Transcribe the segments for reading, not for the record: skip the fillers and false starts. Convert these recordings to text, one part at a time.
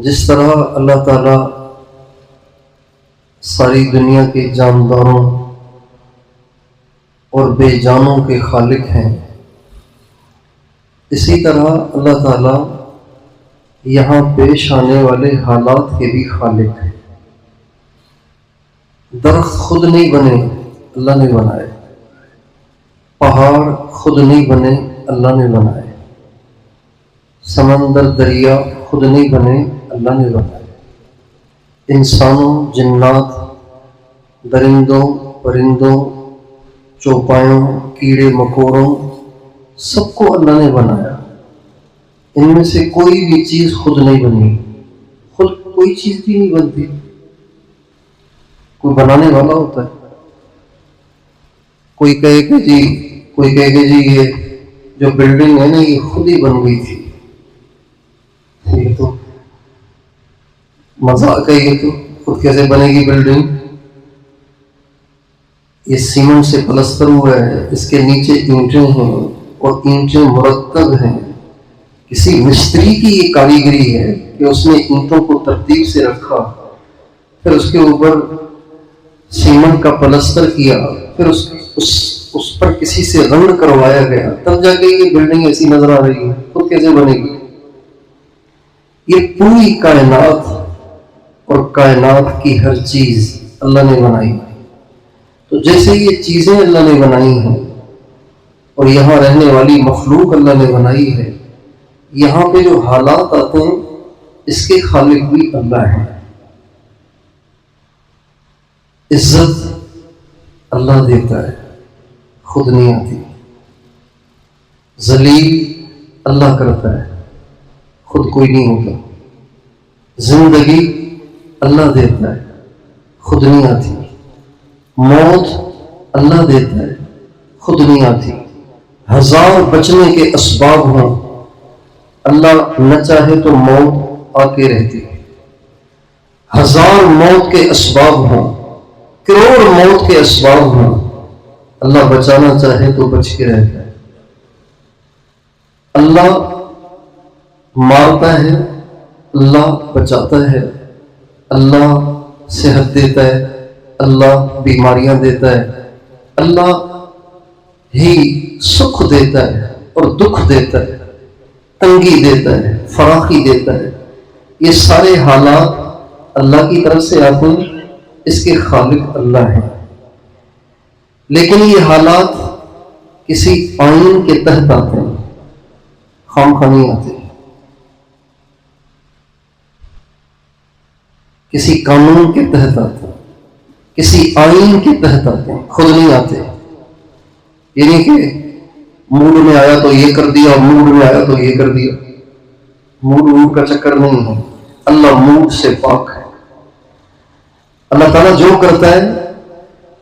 جس طرح اللہ تعالیٰ ساری دنیا کے جانداروں اور بے جانوں کے خالق ہیں، اسی طرح اللہ تعالیٰ یہاں پیش آنے والے حالات کے بھی خالق ہیں۔ درخت خود نہیں بنے، اللہ نے بنائے۔ پہاڑ خود نہیں بنے، اللہ نے بنائے۔ سمندر دریا خود نہیں بنے، اللہ نے بنائے۔ انسانوں، جنات، درندوں، پرندوں، چوپایوں، کیڑے مکوڑوں، سب کو اللہ نے بنایا۔ ان میں سے کوئی بھی چیز خود نہیں بنی، خود کوئی چیز بھی نہیں بنتی، کوئی بنانے والا ہوتا ہے۔ کوئی کہے کہ جی یہ جو بلڈنگ ہے نا یہ خود ہی بن گئی تھی، یہ تو مذاق ہے، یہ تو خود کیسے بنے گی بلڈنگ؟ یہ سیمنٹ سے پلستر ہوا ہے، اس کے نیچے اینٹیں ہیں اور اینٹیں مرتب ہیں۔ کسی مستری کی یہ کاریگری ہے کہ اس نے اینٹوں کو ترتیب سے رکھا، پھر اس کے اوپر سیمنٹ کا پلستر کیا، پھر اس پر کسی سے رنگ کروایا گیا، تب جا کے یہ بلڈنگ ایسی نظر آ رہی ہے۔ خود کیسے بنے گی؟ یہ پوری کائنات اور کائنات کی ہر چیز اللہ نے بنائی۔ تو جیسے یہ چیزیں اللہ نے بنائی ہیں اور یہاں رہنے والی مخلوق اللہ نے بنائی ہے، یہاں پہ جو حالات آتے ہیں اس کے خالق بھی اللہ ہیں۔ عزت اللہ دیتا ہے، خود نہیں آتی۔ ذلیل اللہ کرتا ہے، خود کوئی نہیں ہوتا۔ زندگی اللہ دیتا ہے، خود نہیں آتی۔ موت اللہ دیتا ہے، خود نہیں آتی۔ ہزار بچنے کے اسباب ہوں، اللہ نہ چاہے تو موت آ کے رہتی ہے۔ ہزار موت کے اسباب ہوں، کروڑ موت کے اسباب ہوں، اللہ بچانا چاہے تو بچ کے رہتا ہے۔ اللہ مارتا ہے، اللہ بچاتا ہے، اللہ صحت دیتا ہے، اللہ بیماریاں دیتا ہے، اللہ ہی سکھ دیتا ہے اور دکھ دیتا ہے، تنگی دیتا ہے، فراخی دیتا ہے۔ یہ سارے حالات اللہ کی طرف سے آتے ہیں، اس کے خالق اللہ ہیں۔ لیکن یہ حالات کسی آئین کے تحت آتے ہیں، خواہ نہیں آتے، کسی قانون کے تحت آتے ہیں، کسی آئین کے تحت آتے ہیں، خود نہیں آتے۔ یہ نہیں کہ موڈ میں آیا تو یہ کر دیا، موڈ میں آیا تو یہ کر دیا۔ موڈ کا چکر نہیں ہے، اللہ موڈ سے پاک ہے۔ اللہ تعالیٰ جو کرتا ہے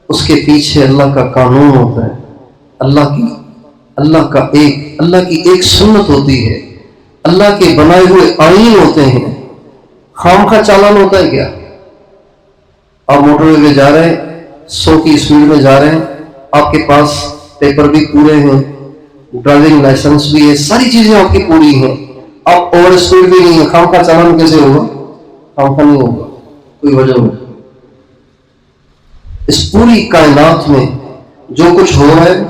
اس کے پیچھے اللہ کا قانون ہوتا ہے، اللہ کی ایک سنت ہوتی ہے، اللہ کے بنائے ہوئے آئین ہوتے ہیں۔ خام خواہ چالان ہوتا ہے کیا؟ آپ موٹر وے پہ جا رہے ہیں، 100 کی اسپیڈ میں جا رہے ہیں، آپ کے پاس پیپر بھی پورے ہیں، ڈرائیونگ لائسنس بھی ہے، ساری چیزیں آپ کی پوری ہیں، آپ اوور اسپیڈ بھی نہیں ہے، خام خواہ چالان کیسے ہوگا؟ خام خواہ نہیں ہوگا، کوئی وجہ ہوگا۔ اس پوری کائنات میں جو کچھ ہو رہا ہے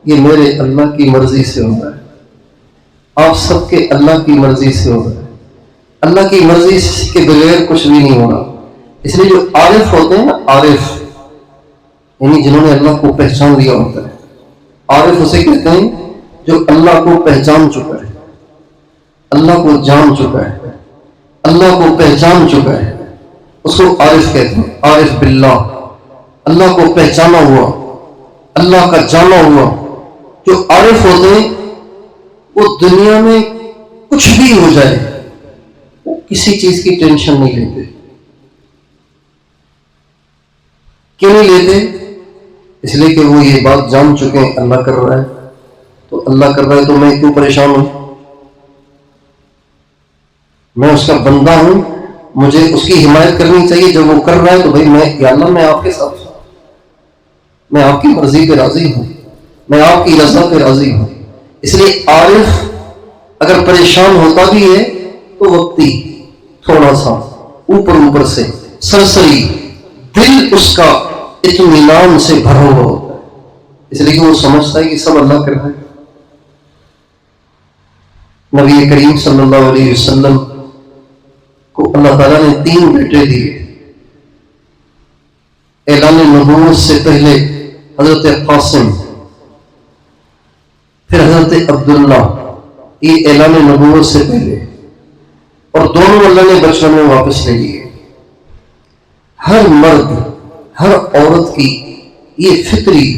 یہ میرے اللہ کی مرضی سے ہو رہا ہے، آپ سب کے اللہ کی مرضی سے ہو رہا ہے۔ اللہ کی مرضی کے بغیر کچھ بھی نہیں ہو رہا۔ اس لیے جو عارف ہوتے ہیں نا، عارف یعنی جنہوں نے اللہ کو پہچان لیا ہوتا ہے، عارف اسے کہتے ہیں جو اللہ کو پہچان چکا ہے، اللہ کو جان چکا ہے، اللہ کو پہچان چکا ہے، اس کو عارف کہتے ہیں۔ عارف باللہ، اللہ کو پہچانا ہوا، اللہ کا جانا ہوا۔ جو عارف ہوتے ہیں وہ دنیا میں کچھ بھی ہو جائے وہ کسی چیز کی ٹینشن نہیں لیتے۔ کیوں نہیں لیتے؟ اس لیے کہ وہ یہ بات جان چکے ہیں اللہ کر رہا ہے، تو اللہ کر رہا ہے تو میں کیوں پریشان ہوں؟ میں اس کا بندہ ہوں، مجھے اس کی حمایت کرنی چاہیے۔ جب وہ کر رہا ہے تو بھائی یا اللہ میں آپ کے ساتھ ہوں، میں آپ کی مرضی پہ راضی ہوں، میں آپ کی رضا پہ راضی ہوں۔ اس لیے عارف اگر پریشان ہوتا بھی ہے تو وقتی، تھوڑا سا اوپر سے سرسری، دل اس کا اطمینان سے بھرا ہوا ہوتا ہے، اس لیے کہ وہ سمجھتا ہے کہ سب اللہ کر رہا ہے۔ نبی کریم صلی اللہ علیہ وسلم کو اللہ تعالیٰ نے 3 بیٹے دیے۔ اعلان نبوت سے پہلے حضرت قاسم، پھر حضرت عبداللہ، یہ اعلان نبوت سے پہلے، اور دونوں اللہ نے بچپن میں واپس لے لیے۔ ہر مرد، ہر عورت کی یہ فطری،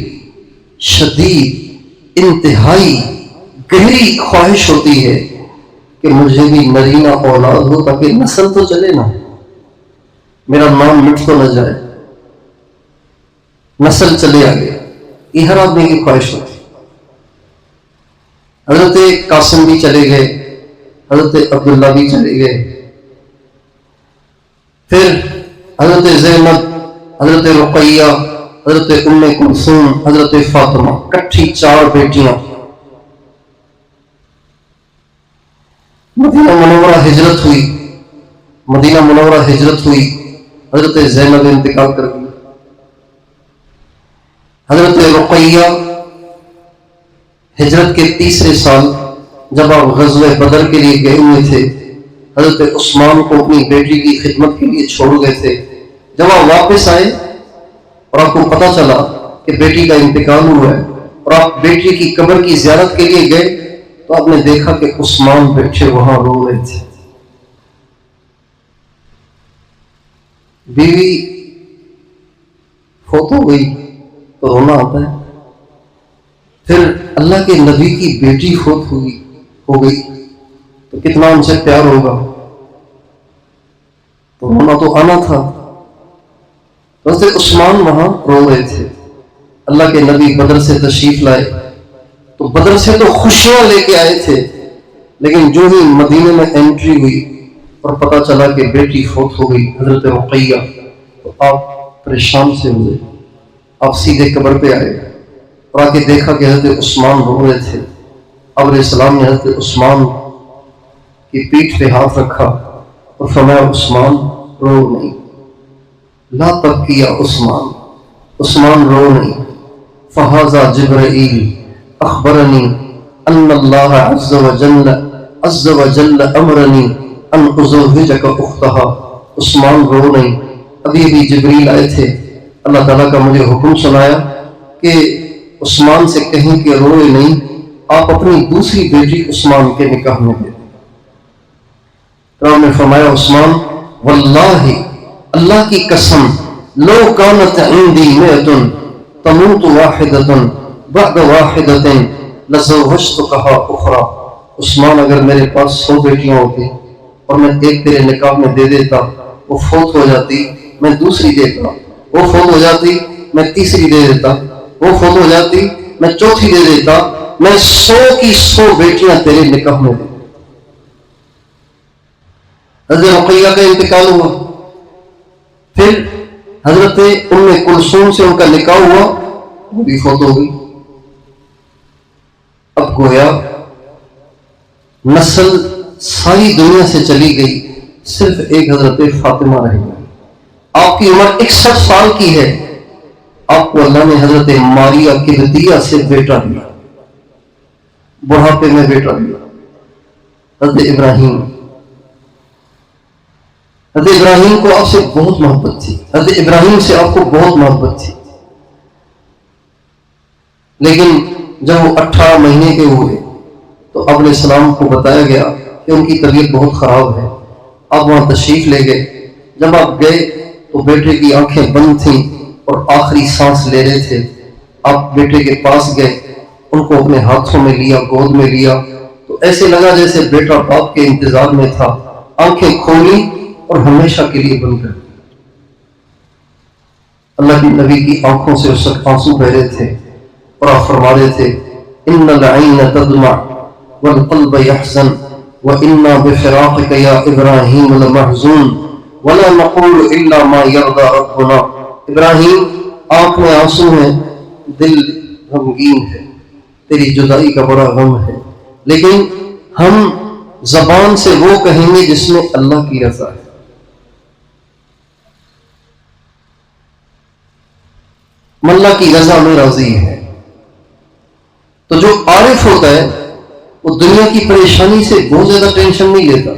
شدید، انتہائی گہری خواہش ہوتی ہے کہ مجھے بھی نرینہ اولاد ہو تاکہ نسل تو چلے نا، میرا نام مٹ تو نہ جائے، نسل چلے آگے۔ یہ ہر آدمی کی خواہش ہوتی ہے۔ حضرت قاسم بھی چلے گئے، حضرت عبداللہ بھی چلے گئے، پھر حضرت زینب، حضرت رقیہ، حضرت ام کلثوم، حضرت فاطمہ، کٹھی 4 بیٹیاں۔ مدینہ منورہ ہجرت ہوئی، مدینہ منورہ ہجرت ہوئی، حضرت زینب انتقال کر گئی۔ حضرت رقیہ ہجرت کے 3 سال جب آپ غزوہ بدر کے لیے گئے ہوئے تھے، حضرت عثمان کو اپنی بیٹی کی خدمت کے لیے چھوڑ گئے تھے۔ جب آپ واپس آئے اور آپ کو پتا چلا کہ بیٹی کا انتقال ہوا ہے اور آپ بیٹی کی قبر کی زیارت کے لیے گئے، تو آپ نے دیکھا کہ عثمان بیٹھے وہاں رو رہے تھے۔ بیوی فوت ہو گئی تو رونا آتا ہے، پھر اللہ کے نبی کی بیٹی فوت ہو گئی تو کتنا ان سے پیار ہوگا، تو رونا تو آنا تھا۔ حضرت عثمان وہاں رو رہے تھے۔ اللہ کے نبی بدر سے تشریف لائے تو بدر سے تو خوشیاں لے کے آئے تھے، لیکن جو ہی مدینے میں انٹری ہوئی اور پتا چلا کہ بیٹی فوت ہو گئی حضرت رقیہ، تو آپ پریشان سے ہوئے، آپ سیدھے قبر پہ آئے اور آ کے دیکھا کہ حضرت عثمان رو رہے تھے۔ اب علیہ السلام نے حضرت عثمان کی پیٹھ پہ ہاتھ رکھا اور فرمایا عثمان رو نہیں، لا تبکی یا عثمان، عثمان رو نہیں، فہذا جبرائیل اخبرنی ان اللہ عز وجل امرنی ان ازوجک اختہا۔ عثمان رو نہیں، ابھی بھی جبریل آئے تھے، اللہ تعالیٰ کا مجھے حکم سنایا کہ عثمان سے کہیں کہ روئے نہیں، آپ اپنی دوسری بیٹی عثمان کے نکاح میں دے۔ نے فرمایا عثمان واللہ، اللہ کی قسم، لو کانت عندی مئۃ تموت واحدۃ بعد واحدۃ لزوجتکھا اخری۔ عثمان اگر میرے پاس 100 بیٹیاں ہوتی اور میں ایک تیرے نکاح میں دے دیتا، وہ فوت ہو جاتی میں دوسری دیتا، وہ فوت ہو جاتی میں تیسری دے دیتا، وہ فوت ہو جاتی میں چوتھی دے دیتا، میں 100 کی 100 بیٹیاں تیرے نکاح میں دے۔ حضرت رقیہ کا انتقال ہوا، پھر حضرت ام کلثوم سے ان کا نکاح ہوا، وہ بھی فوت ہو گئی۔ اب گویا نسل ساری دنیا سے چلی گئی، صرف ایک حضرت فاطمہ رہ گئی۔ آپ کی عمر 61 سال کی ہے، آپ کو اللہ نے حضرت ماریہ قبطیہ سے بیٹا دیا، بڑھاپے میں بیٹا دیا۔ حضرت ابراہیم کو آپ سے بہت محبت تھی، حضرت ابراہیم سے آپ کو بہت محبت تھی، لیکن جب وہ 18 مہینے کے ہوئے تو اب علیہ السلام کو بتایا گیا کہ ان کی طبیعت بہت خراب ہے۔ آپ وہاں تشریف لے گئے، جب آپ گئے تو بیٹے کی آنکھیں بند تھیں اور آخری سانس لے رہے تھے۔ آپ بیٹے کے پاس گئے، ان کو اپنے ہاتھوں میں لیا، گود میں لیا، تو ایسے لگا جیسے بیٹا باپ کے انتظار میں تھا۔ آنکھیں کھولی اور ہمیشہ کے لیے بند کر دی۔ اللہ کے نبی کی آنکھوں سے اس وقت آنسو بہ رہے تھے اور آپ فرما رہے تھے ان العین تدمع والقلب يحزن وإنا بفراقك يا ابراہیم لمحزون ولا نقول الا ما يرضى ربنا۔ ابراہیم، آنکھ میں آنسو ہیں، دل غمگین ہے، تیری جدائی کا بڑا غم ہے، لیکن ہم زبان سے وہ کہیں گے جس میں اللہ کی رضا ہے. اللہ کی رضا میں راضی ہے. تو جو عارف ہوتا ہے وہ دنیا کی پریشانی سے بہت زیادہ ٹینشن نہیں لیتا.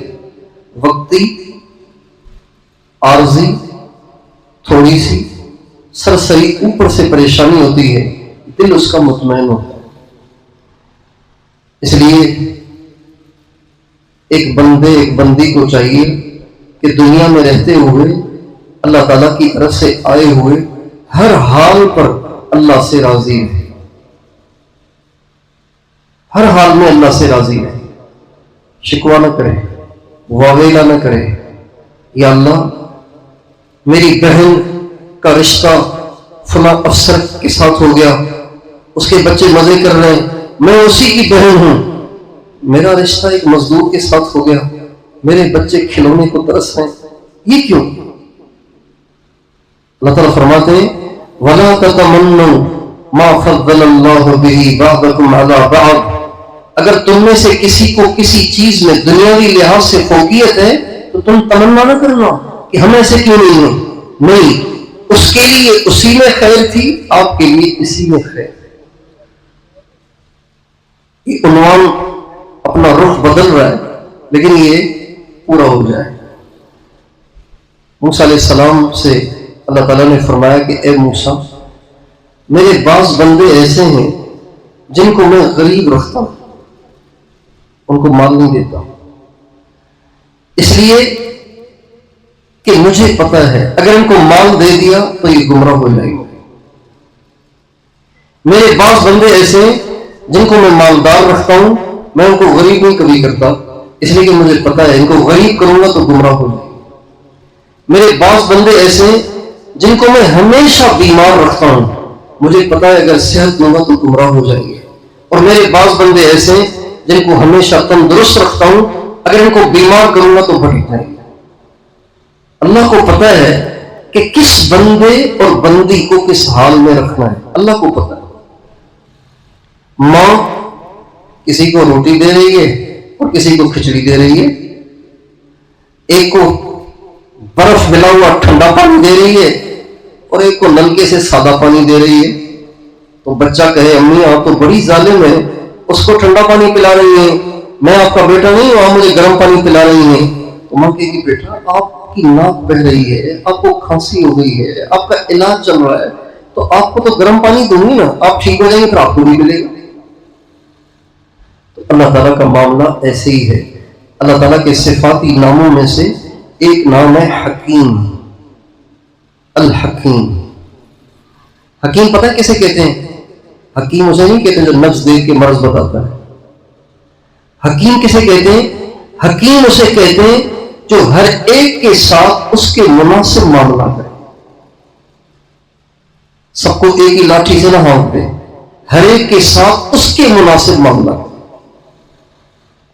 وقتی، عارضی، تھوڑی سی سرسری اوپر سے پریشانی ہوتی ہے، دل اس کا مطمئن ہوتا ہے. اس لیے ایک بندی کو چاہیے کہ دنیا میں رہتے ہوئے اللہ تعالیٰ کی طرف سے آئے ہوئے ہر حال پر اللہ سے راضی رہے. ہر حال میں اللہ سے راضی رہے، شکوہ نہ کرے، واویلا نہ کرے. یا اللہ میری بہن کا رشتہ فلاں افسر کے ساتھ ہو گیا، اس کے بچے مزے کر رہے ہیں، میں اسی کی بہن ہوں. میرا رشتہ ایک مزدور کے ساتھ ہو گیا، میرے بچے کھلونے کو ترس رہے ہیں، یہ کیوں؟ اللہ تعالیٰ فرماتے ہیں وَلَا تَتَمَنُّوا مَا فَضَّلَ اللَّهُ بِهِ بَعْضَكُمْ عَلَى بَعْضٍ. اگر تم میں سے کسی کو کسی چیز میں دنیاوی لحاظ سے فوقیت ہے تو تم تمنا نہ کرنا کہ ہم ایسے کیوں نہیں ہیں. نہیں، اس کے لیے اسی میں خیر تھی، آپ کے لیے اسی میں خیر. یہ عنوان اپنا رخ بدل رہا ہے لیکن یہ پورا ہو جائے. موسیٰ علیہ السلام سے اللہ تعالیٰ نے فرمایا کہ اے موسیٰ، میرے بعض بندے ایسے ہیں جن کو میں غریب رکھتا ہوں، ان کو مال نہیں دیتا، اس لیے کہ مجھے پتا ہے اگر ان کو مال دے دیا تو یہ گمراہ ہو جائیں گے. میرے بعض بندے ایسے ہیں جن کو میں مالدار رکھتا ہوں، میں ان کو غریب نہیں کبھی کرتا، اس لیے کہ مجھے پتا ہے ان کو غریب کروں گا تو گمراہ ہو جائیں گے. میرے بعض بندے ایسے ہیں جن کو میں ہمیشہ بیمار رکھتا ہوں، مجھے پتا ہے اگر صحت دوں گا تو گمراہ ہو جائیں گے. اور میرے بعض بندے ایسے ہیں جن کو ہمیشہ تندرست رکھتا ہوں، اگر ان کو بیمار کروں گا تو بھٹک جائیں گے. اللہ کو پتا ہے کہ کس بندے اور بندی کو کس حال میں رکھنا ہے، اللہ کو پتا ہے. ماں کسی کو روٹی دے رہی ہے اور کسی کو کھچڑی دے رہی ہے، ایک کو برف ملا ہوا ٹھنڈا پانی دے رہی ہے اور ایک کو نلکے سے سادہ پانی دے رہی ہے. تو بچہ کہے امی آپ تو بڑی ظالم ہے، اس کو ٹھنڈا پانی پلا رہی ہیں، میں آپ کا بیٹا نہیں ہوں، آپ مجھے گرم پانی پلا رہی ہیں. تو ماں کہے گی بیٹا آپ کی ناک بہ رہی ہے، آپ کو کھانسی ہو گئی ہے، آپ کا علاج چل رہا ہے، تو آپ کو تو گرم پانی دوں گی نا، آپ ٹھیک ہو جائیں گے پھر آپ کو بھی ملے گا. تو اللہ تعالیٰ کا معاملہ ایسے ہی ہے. اللہ تعالیٰ کے صفاتی ناموں میں سے ایک نام ہے حکیم. الحکیم. حکیم پتہ کیسے کہتے ہیں؟ حکیم اسے نہیں کہتے جو نفس دیکھ کے مرض بتاتا ہے. حکیم کسے کہتے ہیں؟ حکیم اسے کہتے ہیں جو ہر ایک کے ساتھ اس کے مناسب معاملہ کرے. سب کو ایک ہی لاٹھی سے نہ ہانک دے، ہر ایک کے ساتھ اس کے مناسب معاملہ کرے.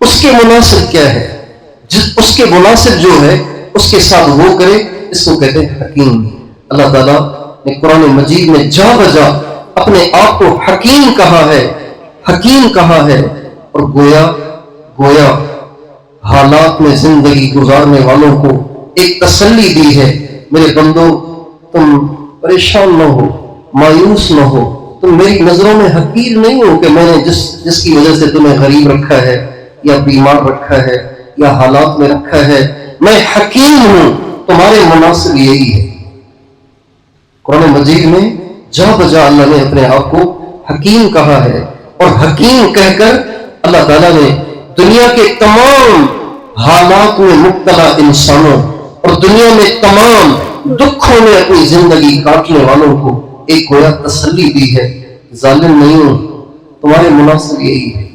اس کے مناسب کیا ہے، اس کے مناسب جو ہے اس کے ساتھ وہ کرے، اس کو کہتے ہیں حکیم. اللہ تعالیٰ نے قرآن مجید میں جا بجا اپنے آپ کو حکیم کہا ہے، حکیم کہا ہے. اور گویا حالات میں زندگی گزارنے والوں کو ایک تسلی دی ہے، میرے بندو تم پریشان نہ ہو، مایوس نہ ہو، تم میری نظروں میں حقیر نہیں ہو کہ میں نے جس کی وجہ سے تمہیں غریب رکھا ہے یا بیمار رکھا ہے یا حالات میں رکھا ہے. میں حکیم ہوں، تمہارے مناسب یہی ہے. قرآن مجید میں جا بجا اللہ نے اپنے آپ کو حکیم کہا ہے. اور حکیم کہہ کر اللہ تعالیٰ نے دنیا کے تمام حالات میں مبتلا انسانوں اور دنیا میں تمام دکھوں میں اپنی زندگی کاٹنے والوں کو ایک گویا تسلی دی ہے، ظالم نہیں ہوں، تمہارے مناسب یہی ہے.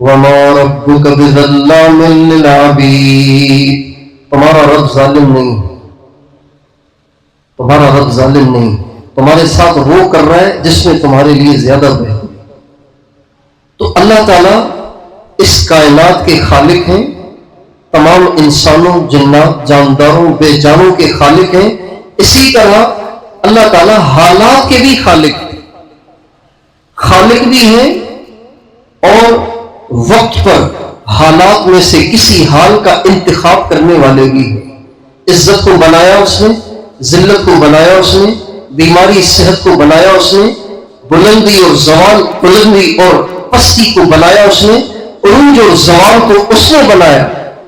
وَمَا رَبُّكَ بِظَلَّامٍ لِّلْعَبِيدِ. تمہارا رب ظالم نہیں، تمہارا رب ظالم نہیں، تمہارے ساتھ وہ کر رہا ہے جس میں تمہارے لیے زیادہ بہتر. تو اللہ تعالیٰ اس کائنات کے خالق ہیں، تمام انسانوں، جنات، جانداروں، بے جانوں کے خالق ہیں. اسی طرح اللہ تعالیٰ حالات کے بھی خالق بھی ہیں اور وقت پر حالات میں سے کسی حال کا انتخاب کرنے والے بھی ہیں۔ عزت کو بنایا اس نے، ذلت کو بنایا اس نے، بیماری صحت کو بنایا اس نے، بلندی اور زوال، بلندی اور پستی کو بنایا اس نے، عروج اور زوال کو اس نے بنایا۔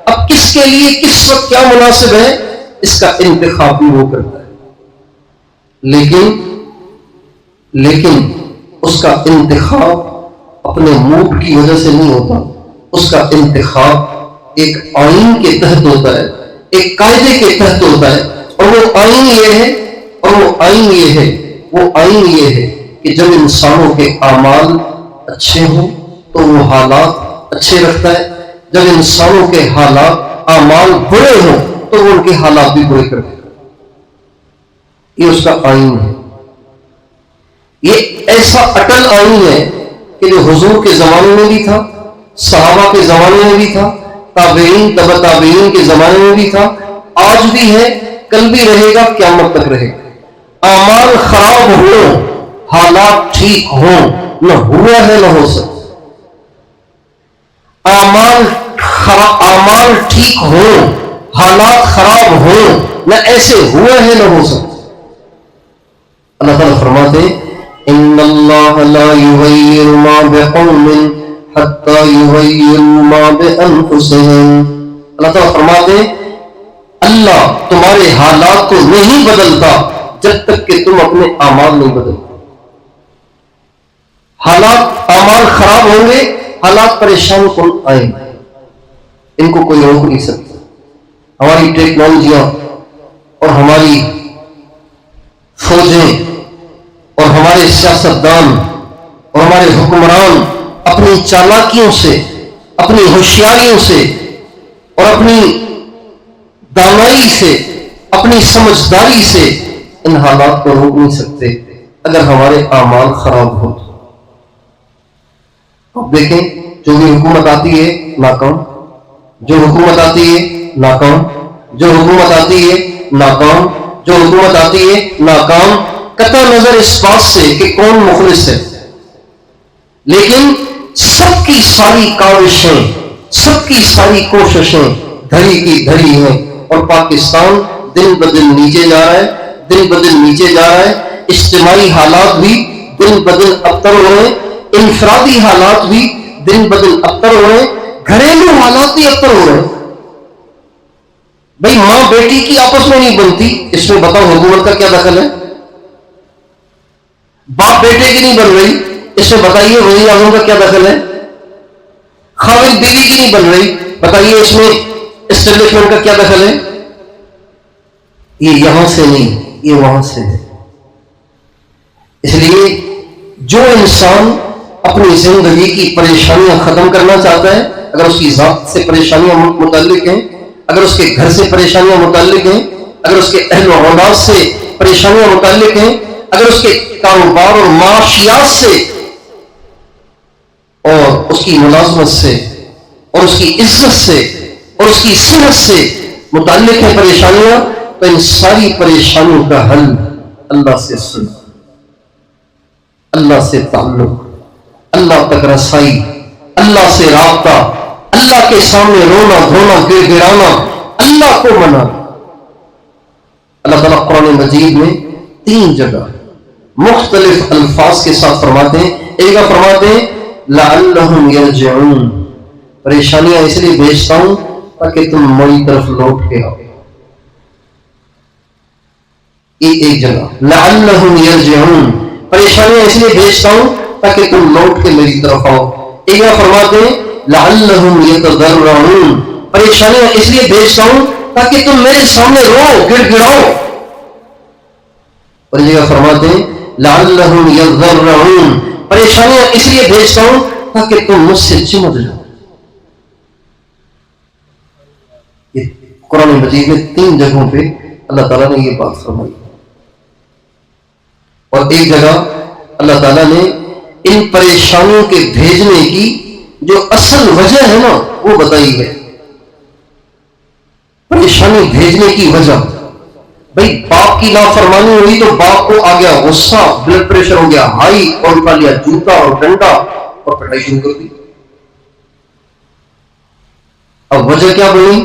اب کس کے لیے کس وقت کیا مناسب ہے اس کا انتخاب بھی وہ کرتا ہے، لیکن اس کا انتخاب اپنے موڈ کی وجہ سے نہیں ہوتا، اس کا انتخاب ایک آئین کے تحت ہوتا ہے، ایک قاعدے کے تحت ہوتا ہے، اور وہ آئین یہ ہے کہ جب انسانوں کے اعمال اچھے ہوں تو وہ حالات اچھے رکھتا ہے، جب انسانوں کے حالات اعمال برے ہوں تو وہ ان کے حالات بھی برے کرتے ہیں۔ یہ اس کا آئین ہے، یہ ایسا اٹل آئین ہے کہ جو حضور کے زمانے میں بھی تھا، صحابہ کے زمانے میں بھی تھا، تابعین تبع تابعین کے زمانے میں بھی تھا، آج بھی ہے، کل بھی رہے گا، قیامت تک رہے گا۔ اعمال خراب ہوں، حالات ٹھیک ہوں، نہ ہوا ہے نہ ہو سکتا۔ اعمال ٹھیک ہوں، حالات خراب ہوں، نہ ایسے ہوا ہے نہ ہو سکتا۔ اللہ تعالیٰ فرماتے ہیں ان اللہ لا یغیر ما بقوم حتی یغیروا ما بانفسهم۔ اللہ تعالیٰ فرماتے ہیں اللہ تمہارے حالات کو نہیں بدلتا جب تک کہ تم اپنے اعمال نہیں بدلتے۔ اعمال خراب ہوں گے، حالات پریشان کن آئیں گے، ان کو کوئی روک نہیں سکتا۔ ہماری ٹیکنالوجیاں اور ہماری فوجیں اور ہمارے سیاستدان اور ہمارے حکمران اپنی چالاکیوں سے، اپنی ہوشیاریوں سے اور اپنی دانائی سے، اپنی سمجھداری سے ان حالات کو روک نہیں سکتے اگر ہمارے اعمال خراب ہو تو۔ اب دیکھیں جو بھی حکومت آتی ہے ناکام، جو حکومت آتی ہے ناکام، جو حکومت آتی ہے ناکام، جو حکومت آتی ہے ناکام، قطع نظر اس بات سے کہ کون مخلص ہے، لیکن سب کی ساری کاوشیں، سب کی ساری کوششیں دھری کی دھری ہیں، اور پاکستان دن بدن نیچے جا رہا ہے، دن بدن نیچے جا رہا ہے۔ اجتماعی حالات بھی دن بدن ابتر ہو رہے ہیں، انفرادی حالات بھی دن بدن ابتر ہو رہے ہیں، گھریلو حالات بھی ابتر ہو رہے ہیں۔ بھئی ماں بیٹی کی آپس میں نہیں بنتی، اس میں بتاؤ حکومت کا کیا دخل ہے؟ باپ بیٹے کی نہیں بن رہی، اس میں بتائیے وزیر اعظم کا کیا دخل ہے؟ خاوند بیوی کی نہیں بن رہی، بتائیے اس میں اسٹیبلشمنٹ کا کیا دخل ہے؟ یہ یہاں سے نہیں، یہ وہاں سے ہے۔ اس لیے جو انسان اپنی زندگی کی پریشانیاں ختم کرنا چاہتا ہے، اگر اس کی ذات سے پریشانیاں متعلق ہیں، اگر اس کے گھر سے پریشانیاں متعلق ہیں، اگر اس کے اہل و اولاد سے پریشانیاں متعلق ہیں، اگر اس کے کاروبار اور معاشیات سے اور اس کی ملازمت سے اور اس کی عزت سے اور اس کی صحت سے متعلق ہیں پریشانیاں، تو ان ساری پریشانیوں کا حل اللہ سے سن، اللہ سے تعلق، اللہ تک رسائی، اللہ سے رابطہ، اللہ کے سامنے رونا دھونا گر گرانا، اللہ کو منانا۔ اللہ تعالیٰ قرآن مجید میں 3 جگہ مختلف الفاظ کے ساتھ فرماتے ہیں۔ ایک فرماتے ہیں لعلہم یرجعون، پریشانیاں اس لیے بھیجتا ہوں تاکہ تم میری طرف لوٹ کے آؤ۔ یہ ایک جگہ لعلہم یرجعون، پریشانیاں اس لیے بھیجتا ہوں تاکہ تم لوٹ کے میری طرف آؤ۔ ایک بار فرماتے ہیں لعلہم یتضرعون، پریشانیاں اس لیے بھیجتا ہوں تاکہ تم میرے سامنے رو گر گڑاؤ۔ اور یہ فرماتے ہیں لعلہم یتضرعون، پریشانیاں اس لیے بھیجتا ہوں تاکہ تم مجھ سے چمٹ جاؤ۔ یہ قرآن مجید میں 3 جگہوں پہ اللہ تعالیٰ نے یہ بات فرمائی، اور ایک جگہ اللہ تعالیٰ نے ان پریشانیوں کے بھیجنے کی جو اصل وجہ ہے نا وہ بتائی ہے۔ پریشانی بھیجنے کی وجہ، بھئی باپ کی نافرمانی ہوئی تو باپ کو آ گیا غصہ، بلڈ پریشر ہو گیا ہائی، اور اٹھا لیا جوتا اور ڈنڈا اور پٹائی شروع کر دی۔ اب وجہ کیا بنی؟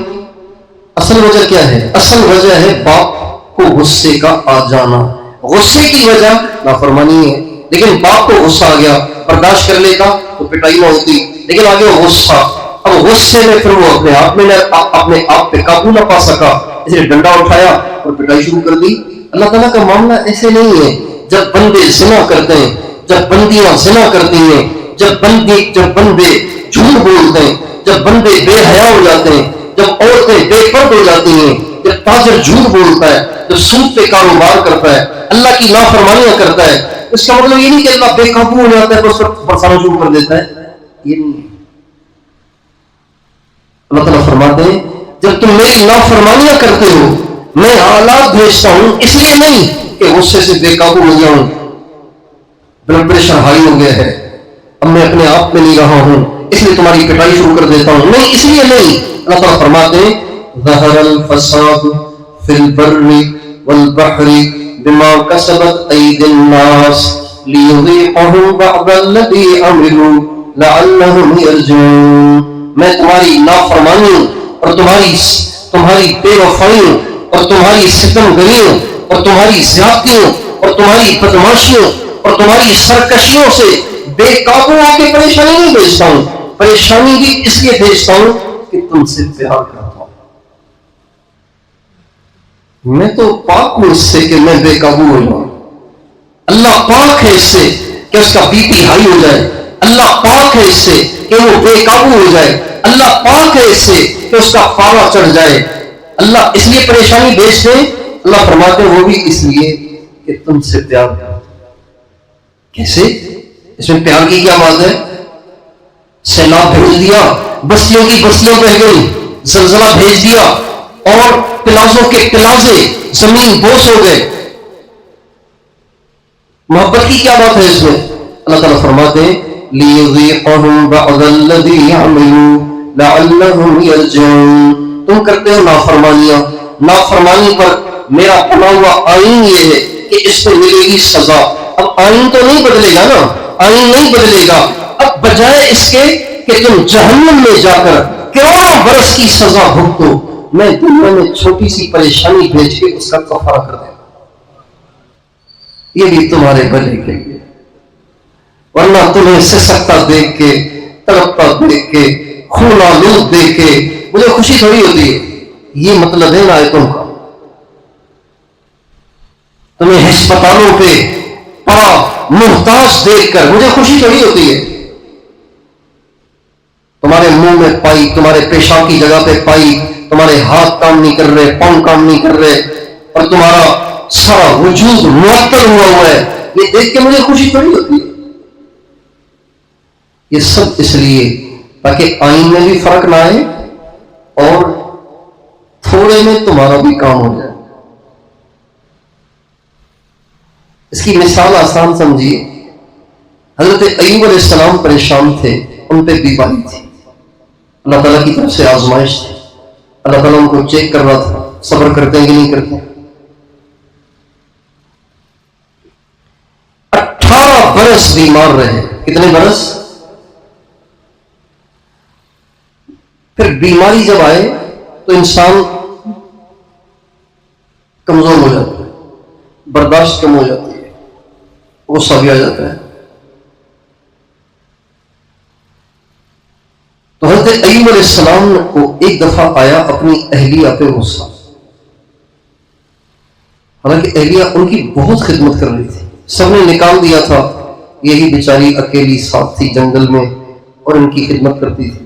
اصل وجہ کیا ہے؟ اصل وجہ ہے باپ کو غصے کا آ جانا. غصے کی وجہ نافرمانی ہے، لیکن باپ کو غصہ آ گیا، برداشت کر لیتا تو پٹائی نہ ہوتی، لیکن آگے وہ غصہ، اب غصے میں پھر وہ اپنے آپ پہ قابو نہ پا سکا، اس نے ڈنڈا اٹھایا اور پٹائی شروع کر دی. اللہ تعالیٰ کا معاملہ ایسے نہیں ہے. جب بندے زنا کرتے ہیں، جب بندیاں زنا کرتی ہیں، جب بندے جھوٹ بولتے ہیں، جب بندے بے حیا ہو جاتے ہیں، جب عورتیں بے پرد ہو جاتی ہیں، جب تاجر جھوٹ بولتا ہے، جب سود پہ کاروبار کرتا ہے، اللہ کی نافرمانیاں کرتا ہے، اس کا مطلب یہ نہیں کہ اللہ بے قابو ہو جاتا ہے تو اس وقت برسانا شروع کر دیتا ہے. یہ نہیں. اللہ تعالیٰ فرماتے ہیں جب تم میری نافرمانیاں کرتے ہو میں حالات بھیجتا ہوں، اس لیے نہیں کہ غصے سے بے قابو ہو جاؤں، بلڈ پریشر ہائی ہو گیا ہے، اب میں اپنے آپ میں نہیں رہا ہوں اس لیے تمہاری پٹائی شروع کر دیتا ہوں، نہیں، اس لیے نہیں. اللہ تعالیٰ فرماتے ہیں ظہر الفساد فی البر والبحر بما کسبت ایدی الناس لیذیقہم بعض الذی عملوا لعلہم یرجعون. میں تمہاری نافرمانیوں اور تمہاری بے وفائیوں اور تمہاری ستم گریوں اور تمہاری زیادتیوں اور تمہاری بدماشیوں اور تمہاری سرکشیوں سے بے قابو ہو کے پریشانی نہیں بھیجتا ہوں، پریشانی بھی اس لیے بھیجتا ہوں کہ تم سے پیار کرتا ہوں. میں تو پاک ہوں اس سے کہ میں بے قابو ہو جاؤں. اللہ پاک ہے اس سے کہ اس کا بی پی ہائی ہو جائے، اللہ پاک ہے اس سے کہ وہ بے قابو ہو جائے، اللہ پاک ہے اس سے کہ اس کا پارا چڑھ جائے. اللہ اس لیے پریشانی بھیجتے ہیں. اللہ فرماتے ہیں وہ بھی اس لیے کہ تم سے پیار کرتا. کیسے؟ اس میں پیار کی کیا بات ہے؟ سیلاب بھیج دیا، بستیوں کی بستیاں بہ گئی، زلزلہ بھیج دیا اور پلازوں کے پلازے زمین بوس ہو گئے. محبت کی کیا بات ہے اس میں؟ اللہ تعالیٰ فرماتے ہیں لیذیقہم بعض الذی عملوا لعلہم یرجعون. تم کرتے ہو نافرمانیاں، نافرمانی پر میرا بنا ہوا آئین یہ ہے کہ اس کو ملے گی سزا. اب آئین تو نہیں بدلے گا نا، آئین نہیں بدلے گا. اب بجائے اس کے کہ تم جہنم میں جا کر کروڑوں برس کی سزا بھگتو، میں دنیا میں چھوٹی سی پریشانی بھیج کے اس کا کفارہ کر دوں. یہ بھی تمہارے بھلے کے لیے، ورنہ تمہیں سسکتا دیکھ کے، تڑپتا دیکھ کے، خون آلود دیکھ کے مجھے خوشی تھوڑی ہوتی ہے. یہ مطلب ہے نا آیتوں کا. تمہیں ہسپتالوں پہ پڑا محتاج دیکھ کر مجھے خوشی تھوڑی ہوتی ہے. تمہارے منہ میں پائی، تمہارے پیشاب کی جگہ پہ پائی، تمہارے ہاتھ کام نہیں کر رہے، پاؤں کام نہیں کر رہے اور تمہارا سارا وجود معطل ہوا ہے، یہ دیکھ کے مجھے خوشی تھوڑی ہوتی ہے. یہ سب اس لیے تاکہ آئین میں بھی فرق نہ آئے اور تھوڑے میں تمہارا بھی کام ہو جائے. اس کی مثال آسان سمجھیے. حضرت ایوب علیہ السلام پریشان تھے، ان پہ بیماری تھی، اللہ تعالیٰ کی طرف سے آزمائش تھی. اللہ تعالیٰ ان کو چیک کر رہا تھا صبر کرتے ہیں کہ نہیں کرتے. 18 برس بیمار رہے. کتنے برس؟ پھر بیماری جب آئے تو انسان کمزور ہو جاتا ہے، برداشت کم ہو جاتی ہے، غصہ بھی آ جاتا ہے. تو حضرت ایوب علیہ السلام کو ایک دفعہ آیا اپنی اہلیہ پہ غصہ، حالانکہ اہلیہ ان کی بہت خدمت کر رہی تھی، سب نے نکال دیا تھا، یہی بیچاری اکیلی ساتھ تھی جنگل میں اور ان کی خدمت کرتی تھی.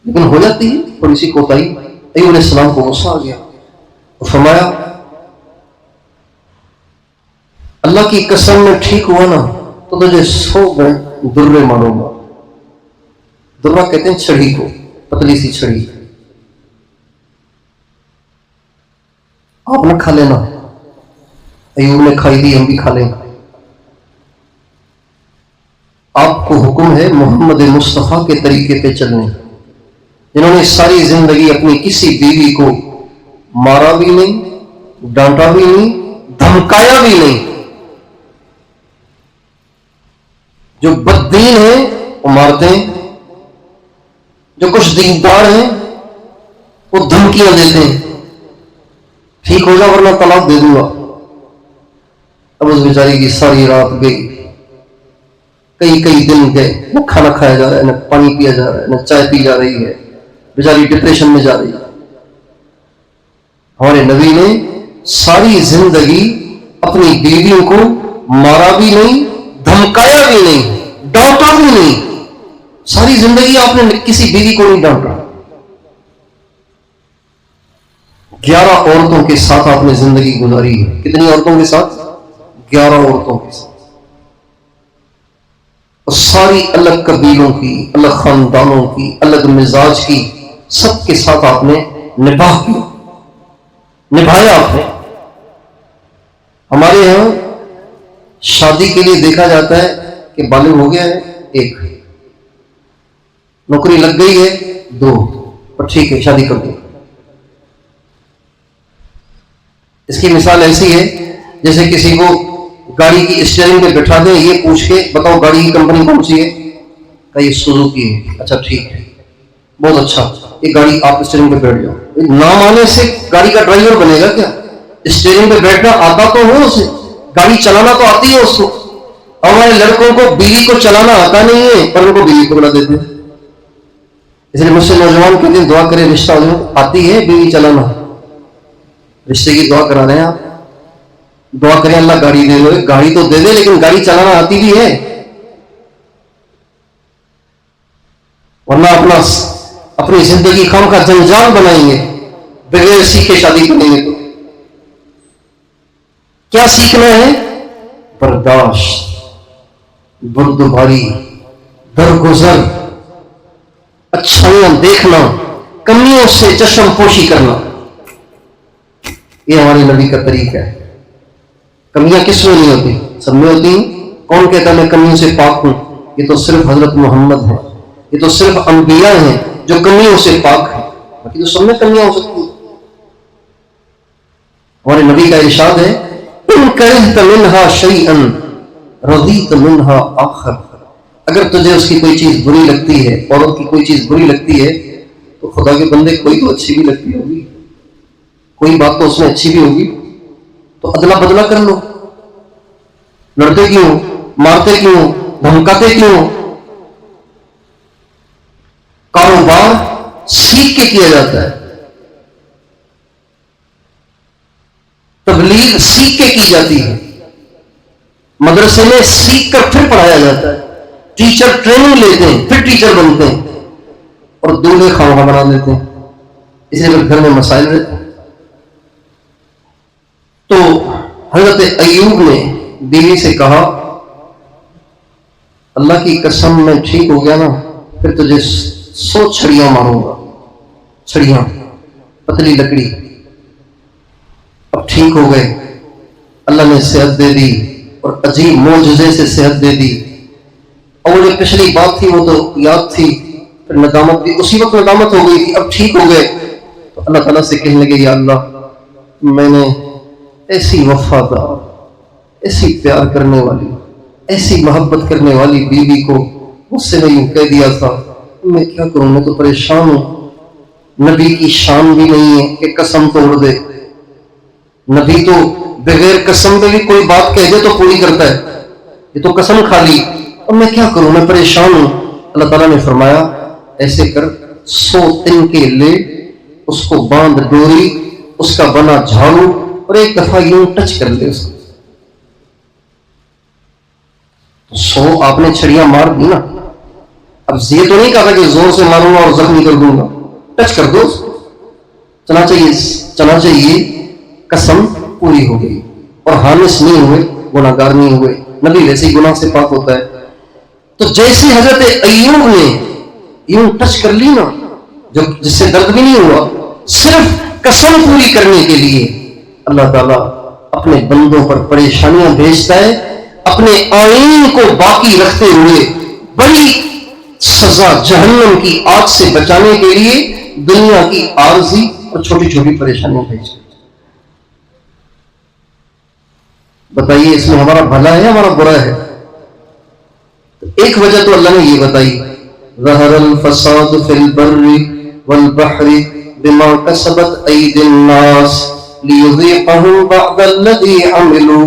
لیکن ہو جاتی ہے تھوڑی سی کوتاہی. ایوب علیہ السلام کو غصہ آ گیا اور فرمایا اللہ کی قسم میں ٹھیک ہوا نا تو تجھے 100 درے ماروں گا. درہ کہتے ہیں چھڑی کو، پتلی سی چھڑی. آپ نہ کھا لینا. ایوب نے کھائی دی، ہم بھی کھا لیں گے. آپ کو حکم ہے محمد مصطفیٰ کے طریقے پہ چلنے، جنہوں نے ساری زندگی اپنی کسی بیوی کو مارا بھی نہیں، ڈانٹا بھی نہیں، دھمکایا بھی نہیں. جو بددین ہیں وہ مارتے ہیں، جو کچھ دیندار ہیں وہ دھمکیاں دیتے ہیں ٹھیک ہو جا ورنہ طلاق دے دوں گا. اب اس بیچاری کی ساری رات گئی، کئی دن گئے، نہ کھانا کھایا جا رہا ہے، نہ پانی پیا جا رہا ہے، نہ چائے پی جا رہی ہے، بیچاری ڈپریشن میں جا رہی ہے. ہمارے نبی نے ساری زندگی اپنی بیویوں کو مارا بھی نہیں، دھمکایا بھی نہیں، ڈانٹا بھی نہیں. ساری زندگی آپ نے کسی بیوی کو نہیں ڈانٹا. 11 عورتوں کے ساتھ آپ نے زندگی گزاری ہے. کتنی عورتوں کے ساتھ؟ 11 عورتوں کے ساتھ. اور ساری الگ قبیلوں کی، الگ خاندانوں کی، الگ مزاج کی، سب کے ساتھ آپ نے نباہ کیا، نبھایا آپ نے. ہمارے یہاں شادی کے لیے دیکھا جاتا ہے کہ بالغ ہو گیا ہے 1، نوکری لگ گئی ہے 2، اور ٹھیک ہے شادی کر دو. اس کی مثال ایسی ہے جیسے کسی کو گاڑی کی اسٹیئرنگ پہ بٹھا دیں، یہ پوچھ کے بتاؤ گاڑی کی کمپنی کون سی ہے؟ کہ یہ سوزوکی ہے. اچھا ٹھیک ہے، بہت اچھا، یہ گاڑی آپ اسٹیئرنگ پہ بیٹھ جاؤ. نام آنے سے گاڑی کا ڈرائیور بنے گا کیا؟ اسٹیئرنگ پہ بیٹھنا آتا تو ہو اسے، گاڑی چلانا تو آتی ہے اس کو. ہمارے لڑکوں کو بیوی کو چلانا آتا نہیں ہے پر ان کو بیوی کو بنا دیتے ہیں. اس لیے مجھ سے نوجوان کے دن دعا کرے رشتہ ہو آتی ہے بیوی چلانا، رشتے کی دعا کرا رہے ہیں آپ، دعا کریں اللہ گاڑی دے دے. گاڑی تو دے دے لیکن گاڑی چلانا آتی بھی ہے، ورنہ اپنی زندگی خام کا جنجال بنائیں گے بغیر سیکھے شادی کریں گے. تو کیا سیکھنا ہے؟ برداشت، بردباری، درگزر، اچھائیاں دیکھنا، کمیوں سے چشم پوشی کرنا. یہ ہمارے نبی کا طریقہ ہے. کمیاں کس میں نہیں ہوتی؟ سب میں ہوتی ہیں. کون کہتا ہے میں کمیوں سے پاک ہوں؟ یہ تو صرف حضرت محمد ہے، یہ تو صرف انبیاء ہیں جو کمیوں سے پاک ہیں، باقی تو سب میں کمیاں ہو سکتی ہیں. ہمارے نبی کا ارشاد ہے ان کرہت منہا شیئا رضیت منہا آخر. اگر تجھے اس کی کوئی چیز بری لگتی ہے، عورت کی کوئی چیز بری لگتی ہے، تو خدا کے بندے کوئی تو اچھی بھی لگتی ہوگی، کوئی بات تو اس میں اچھی بھی ہوگی، تو ادلا بدلا کر لو. لڑتے کیوں؟ مارتے کیوں؟ دھمکاتے کیوں؟ کاروبار سیکھ کے کیا جاتا ہے، تبلیغ سیکھ کے کی جاتی ہے، مدرسے میں سیکھ کر پھر پڑھایا جاتا ہے. ٹیچر ٹریننگ لیتے ہیں پھر ٹیچر بنتے ہیں اور دولہے خواہاں بنا دیتے ہیں. اسی لیے گھر میں مسائل رہتے ہیں. تو حضرت ایوب نے بیوی سے کہا اللہ کی قسم میں ٹھیک ہو گیا نا پھر تجھے 100 چھڑیاں ماروں گا. چھڑیاں، پتلی لکڑی. اب ٹھیک ہو گئے، اللہ نے صحت دے دی اور عجیب معجزے سے صحت دے دی. اور وہ جو پچھلی بات تھی وہ تو یاد تھی، پھر ندامت بھی اسی وقت ندامت ہو گئی تھی. اب ٹھیک ہو گئے تو اللہ تعالیٰ سے کہنے لگے یا اللہ میں نے ایسی وفادار، ایسی پیار کرنے والی، ایسی محبت کرنے والی بیوی کو مجھ سے نہیں کہہ دیا تھا، میں کیا کروں، میں تو پریشان ہوں. نبی کی شان بھی نہیں ہے کہ قسم توڑ دے. نبی تو بغیر قسم کے بھی کوئی بات کہہ دے تو پوری کرتا ہے، یہ تو قسم کھا لی. اب میں کیا کروں، میں پریشان ہوں. اللہ تعالیٰ نے فرمایا ایسے کر 100 تنکے لے، اس کو باندھ ڈوری، اس کا بنا جھاڑو اور ایک دفعہ یوں ٹچ کر لے اس کو. 100 آپ نے چھڑیاں مار دی نا. اب یہ تو نہیں کہا کہ زور سے ماروں گا اور زخمی کر دوں گا، ٹچ کر دو اس کو. چنانچہ یہ قسم پوری ہو گئی اور حانس نہیں ہوئے، گناہ گار نہیں ہوئے. نبی ویسے ہی گناہ سے پاک ہوتا ہے. تو جیسے حضرت ایوب نے یوں ٹچ کر لی نا، جس سے درد بھی نہیں ہوا، صرف قسم پوری کرنے کے لیے اللہ تعالیٰ اپنے بندوں پر پریشانیاں بھیجتا ہے اپنے آئین کو باقی رکھتے ہوئے. بڑی سزا جہنم کی آگ سے بچانے کے لیے دنیا کی عارضی اور چھوٹی چھوٹی پریشانیاں بھیجتا ہے. بتائیے اس میں ہمارا بھلا ہے ہمارا برا ہے؟ ایک وجہ تو اللہ نے یہ بتائی ظہر الفساد فی البر والبحر بما كسبت أيدي الناس ليذيقهم بعض الذي عملوا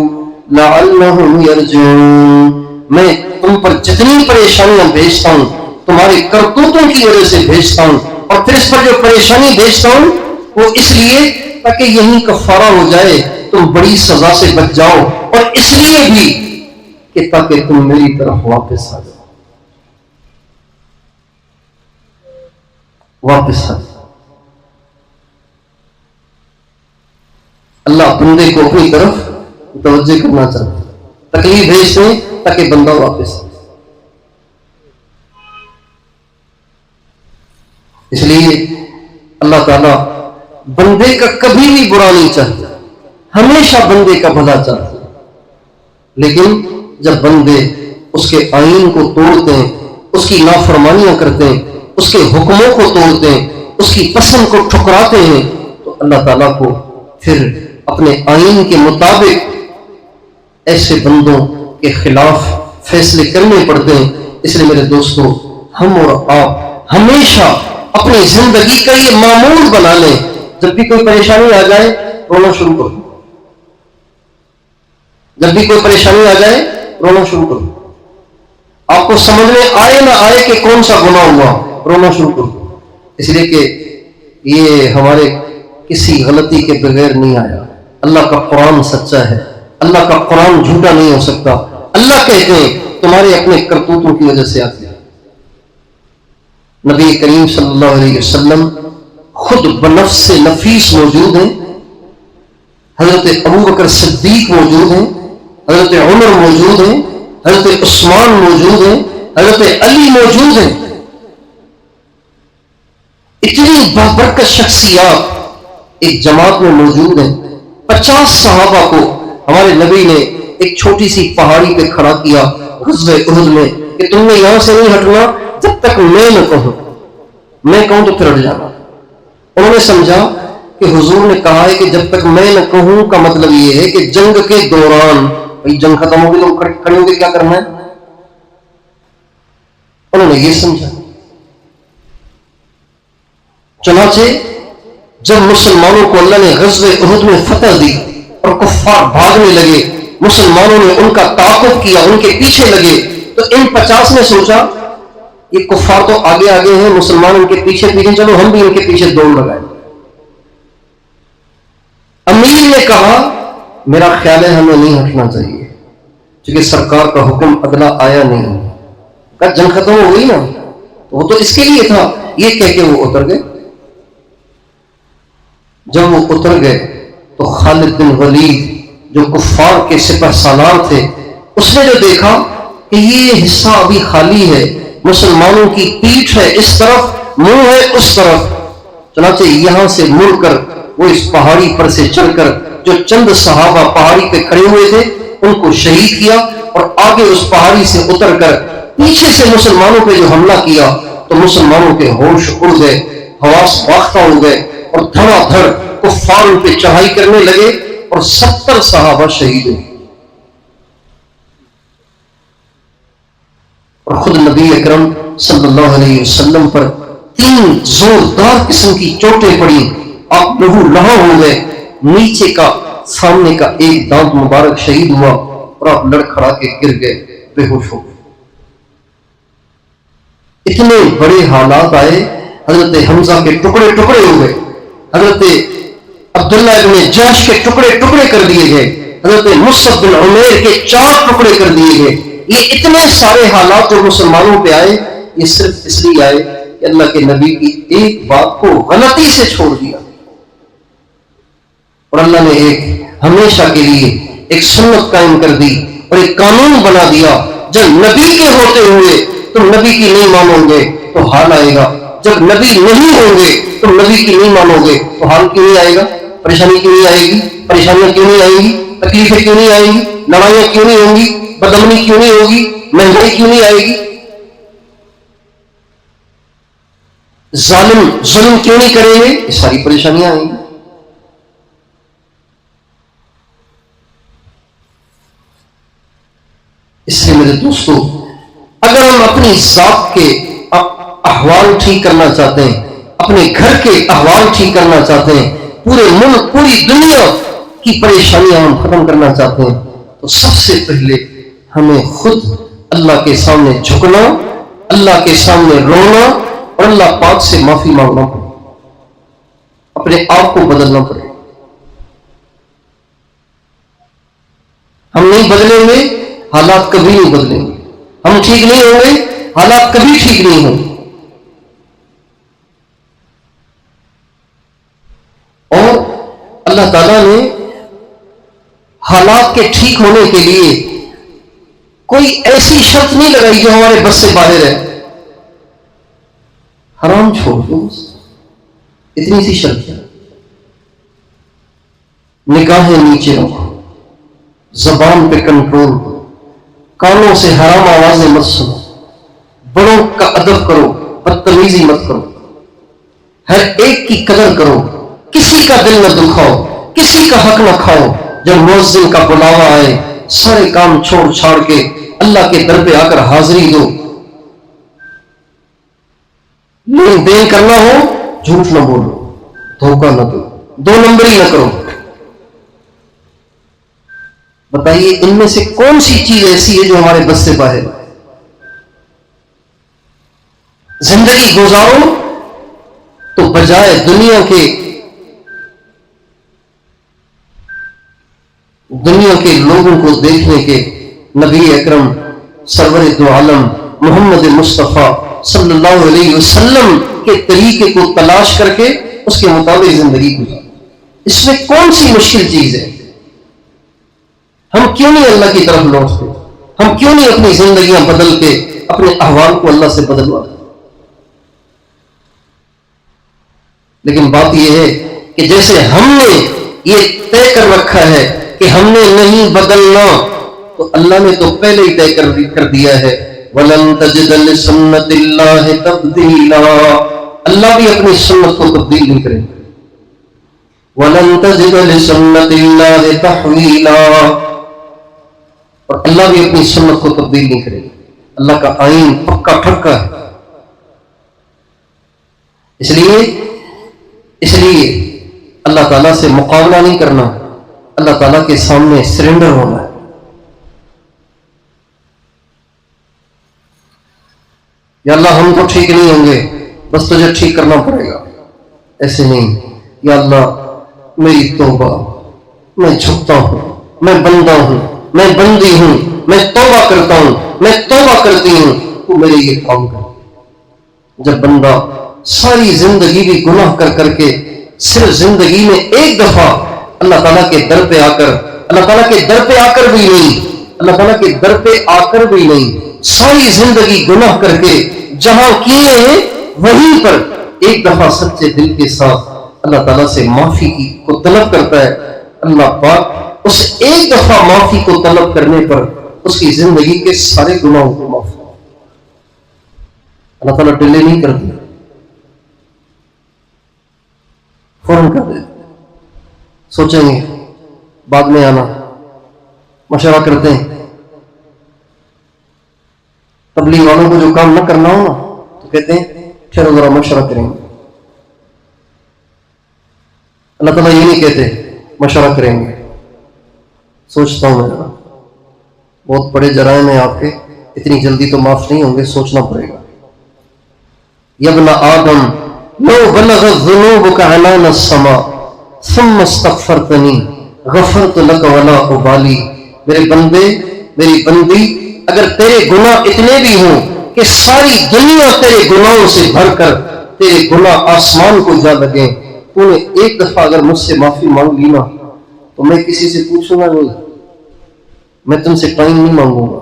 لعلهم يرجعون. میں تم پر جتنی پریشانیاں بھیجتا ہوں تمہاری کرتوتوں کی وجہ سے بھیجتا ہوں، اور پھر اس پر جو پریشانی بھیجتا ہوں وہ اس لیے تاکہ یہی کفارہ ہو جائے، تم بڑی سزا سے بچ جاؤ، اور اس لیے بھی کہ تاکہ تم میری طرف واپس آ جاؤ، واپس آ جاؤ. اللہ بندے کو اپنی طرف متوجہ کرنا چاہتا ہے، تکلیف بھیجتے ہیں تاکہ بندہ واپس آ جائے. اس لیے اللہ تعالیٰ بندے کا کبھی بھی برا نہیں چاہتا، ہمیشہ بندے کا بھلا چاہتا ہے. لیکن جب بندے اس کے آئین کو توڑتے ہیں، اس کی نافرمانیاں کرتے ہیں، اس کے حکموں کو توڑتے ہیں، اس کی پسند کو ٹھکراتے ہیں، تو اللہ تعالیٰ کو پھر اپنے آئین کے مطابق ایسے بندوں کے خلاف فیصلے کرنے پڑتے ہیں. اس لیے میرے دوستو، ہم اور آپ ہمیشہ اپنی زندگی کا یہ معمول بنا لیں، جب بھی کوئی پریشانی آ جائے رونا شروع کرو. جب بھی کوئی پریشانی آ جائے رونا شروع کرو. آپ کو سمجھ میں آئے نہ آئے کہ کون سا گناہ ہوا، رونا شروع کرو. اس لیے کہ یہ ہمارے کسی غلطی کے بغیر نہیں آیا. اللہ کا قرآن سچا ہے، اللہ کا قرآن جھوٹا نہیں ہو سکتا. اللہ کہتے ہیں تمہارے اپنے کرتوتوں کی وجہ سے آتے ہیں. نبی کریم صلی اللہ علیہ وسلم خود بنفس نفیس موجود ہیں، حضرت ابو بکر صدیق موجود ہیں، حضرت عمر موجود ہیں، حضرت عثمان موجود ہیں، حضرت علی موجود ہیں. اتنی بابرکت شخصیات ایک جماعت میں موجود ہیں. 50 صحابہ کو ہمارے نبی نے ایک چھوٹی سی پہاڑی پہ کھڑا کیا غزوہ احد میں کہ تم نے یہاں سے نہیں ہٹنا جب تک میں نہ کہوں، میں کہوں تو پھر ہٹ جانا. انہوں نے سمجھا کہ حضور نے کہا ہے کہ جب تک میں نہ کہوں کا مطلب یہ ہے کہ جنگ کے دوران، بھائی جنگ ختم ہوگی تو کھڑے ہو کے کیا کرنا ہے. انہوں نے یہ سمجھا. چنانچہ جب مسلمانوں کو اللہ نے غزوہ احد میں فتح دی اور کفار بھاگنے لگے، مسلمانوں نے ان کا تعاقب کیا، ان کے پیچھے لگے، تو ان 50 نے سوچا یہ کفار تو آگے آگے ہیں، مسلمان ان کے پیچھے پیچھے، چلو ہم بھی ان کے پیچھے دوڑ لگائیں. امیر نے کہا میرا خیال ہے ہمیں نہیں ہٹنا چاہیے کیونکہ سرکار کا حکم اگلا آیا نہیں. کہا جنگ ختم ہو گئی نا، وہ تو اس کے لیے تھا. یہ کہہ کے وہ اتر گئے. جب وہ اتر گئے تو خالد بن ولید جو کفار کے سپہ سالار تھے، اس نے جو دیکھا کہ یہ حصہ ابھی خالی ہے، مسلمانوں کی پیٹھ ہے اس طرف، منہ ہے اس طرف، چنانچہ یہاں سے مڑ کر وہ اس پہاڑی پر سے چڑھ کر جو چند صحابہ پہاڑی پہ کھڑے ہوئے تھے ان کو شہید کیا، اور آگے اس پہاڑی سے اتر کر پیچھے سے مسلمانوں پہ جو حملہ کیا تو مسلمانوں کے ہوش اڑ گئے، حواس باختہ ہو گئے، اور دھڑا دھڑ کفار ان پہ چڑھائی کرنے لگے، اور 70 صحابہ شہید ہوئے. اور خود نبی اکرم صلی اللہ علیہ وسلم پر 3 زوردار قسم کی چوٹیں پڑی، آپ لہو لہا ہو گئے، نیچے کا سامنے کا ایک دانت مبارک شہید ہوا، اور آپ لڑکھڑا کے گر گئے، بے ہوش ہو گئے. اتنے بڑے حالات آئے، حضرت حمزہ کے ٹکڑے ٹکڑے ہو گئے، حضرت عبداللہ ابن جحش کے ٹکڑے ٹکڑے کر دیے گئے، حضرت مصعب بن عمیر کے 4 ٹکڑے کر دیے گئے. یہ اتنے سارے حالات جو مسلمانوں پہ آئے، یہ صرف اس لیے آئے کہ اللہ کے نبی کی ایک بات کو غلطی سے چھوڑ دیا، اور اللہ نے ایک ہمیشہ کے لیے ایک سنت قائم کر دی اور ایک قانون بنا دیا. جب نبی کے ہوتے ہوئے تم نبی کی نہیں مانو گے تو حال آئے گا، جب نبی نہیں ہوں گے تم نبی کی نہیں مانو گے تو حال کیوں نہیں آئے گا، پریشانی کیوں نہیں آئے گی، پریشانیاں کیوں نہیں آئیں گی، تکلیفیں کیوں نہیں آئیں گی، لڑائیاں کیوں نہیں ہوں گی، بدامنی کیوں نہیں ہوگی، مہنگائی کیوں نہیں آئے گی، ظلم کیوں نہیں کریں گے، یہ ساری پریشانیاں آئیں گی. اس لیے میرے دوستو، اگر ہم اپنی ذات کے احوال ٹھیک کرنا چاہتے ہیں، اپنے گھر کے احوال ٹھیک کرنا چاہتے ہیں، پورے ملک پوری دنیا کی پریشانیاں ہم ختم کرنا چاہتے ہیں، تو سب سے پہلے ہمیں خود اللہ کے سامنے جھکنا، اللہ کے سامنے رونا اور اللہ پاک سے معافی مانگنا پڑے، اپنے آپ کو بدلنا پڑے۔ ہم نہیں بدلیں گے، حالات کبھی نہیں بدلیں گے، ہم ٹھیک نہیں ہوں گے، حالات کبھی ٹھیک نہیں ہوں گے۔ اور اللہ تعالیٰ نے حالات کے ٹھیک ہونے کے لیے کوئی ایسی شرط نہیں لگائی جو ہمارے بس سے باہر ہے۔ حرام چھوڑ دو، اتنی سی شرط ہے۔ نگاہیں نیچے رکھو، زبان پہ کنٹرول کرو، کانوں سے حرام آوازیں مت سنو، بڑوں کا ادب کرو، بدتمیزی مت کرو، ہر ایک کی قدر کرو، کسی کا دل نہ دکھاؤ، کسی کا حق نہ کھاؤ۔ جب مؤذن کا بلاوا آئے سارے کام چھوڑ چھاڑ کے اللہ کے در پہ آ کر حاضری دو۔ لین دین کرنا ہو جھوٹ نہ بولو، دھوکہ نہ دو، دو نمبری نہ کرو۔ بتائیے ان میں سے کون سی چیز ایسی ہے جو ہمارے بس سے باہر ہے؟ زندگی گزارو تو بجائے دنیا کے لوگوں کو دیکھنے کے نبی اکرم سرور دو عالم محمد مصطفیٰ صلی اللہ علیہ وسلم کے طریقے کو تلاش کر کے اس کے مطابق زندگی گزارو۔ اس میں کون سی مشکل چیز ہے؟ ہم کیوں نہیں اللہ کی طرف لوٹتے؟ ہم کیوں نہیں اپنی زندگیاں بدل کے اپنے احوال کو اللہ سے بدلواتے؟ لیکن بات یہ ہے کہ جیسے ہم نے یہ طے کر رکھا ہے کہ ہم نے نہیں بدلنا، تو اللہ نے تو پہلے ہی طے کر دیا ہے، وَلَن تَجِدَ لِسُنَّتِ اللَّهِ تَبْدِيلًا۔ اللہ بھی اپنی سنت کو تبدیل نہیں کرے گا۔ وَلَن تَجِدَ لِسُنَّتِ اللَّهِ تَحْوِيلًا، اور اللہ بھی اپنی سنت کو تبدیل نہیں کرے گا۔ اللہ کا آئین پکا ٹھکا ہے۔ اس لیے اللہ تعالیٰ سے مقابلہ نہیں کرنا، اللہ تعالیٰ کے سامنے سرنڈر ہونا ہے۔ یا اللہ ہم تو ٹھیک نہیں ہوں گے، بس تجھے ٹھیک کرنا پڑے گا۔ ایسے نہیں، یا اللہ میری توبہ، میں جھکتا ہوں، میں بندہ ہوں، میں بندی ہوں، میں توبہ کرتا ہوں، میں توبہ کرتی ہوں، تو میرے یہ کام کر۔ جب بندہ ساری زندگی بھی گناہ کر کے صرف زندگی میں ایک دفعہ اللہ تعالیٰ کے در پہ آ کر، اللہ تعالیٰ کے در پہ آ کر بھی نہیں، اللہ تعالیٰ کے در پہ آ کر بھی نہیں، ساری زندگی گناہ کر کے جہاں کیے ہیں وہیں پر ایک دفعہ سچے دل کے ساتھ اللہ تعالیٰ سے معافی کو طلب کرتا ہے، اللہ پاک اس ایک دفعہ معافی کو طلب کرنے پر اس کی زندگی کے سارے گناہوں کو معاف کرتا ہے۔ اللہ تعالیٰ ڈیلے نہیں کرتا، فوراً کر دے۔ سوچیں گے بعد میں آنا، مشورہ کرتے ہیں۔ تبلیغ والوں کو جو کام نہ کرنا ہو نا تو کہتے ہیں پھر ذرا مشورہ کریں گے۔ اللہ تعالیٰ یہ نہیں کہتے مشورہ کریں گے۔ سوچتا ہوں میں بہت بڑے جرائم ہیں آپ کے، اتنی جلدی تو معاف نہیں ہوں گے، سوچنا پڑے گا۔ یا ابن آدم لو بلغت ذنوبک عنان السماء ثم استغفرتنی غفرت لک ولا ابالی۔ میرے بندے، میری بندی، اگر تیرے گناہ اتنے بھی ہوں کہ ساری دنیا تیرے گناہوں سے بھر کر تیرے گناہ آسمان کو جا لگیں، تو نے ایک دفعہ اگر مجھ سے معافی مانگ لی نا تو میں کسی سے پوچھوں گا نہیں، میں تم سے ٹائم نہیں مانگوں گا،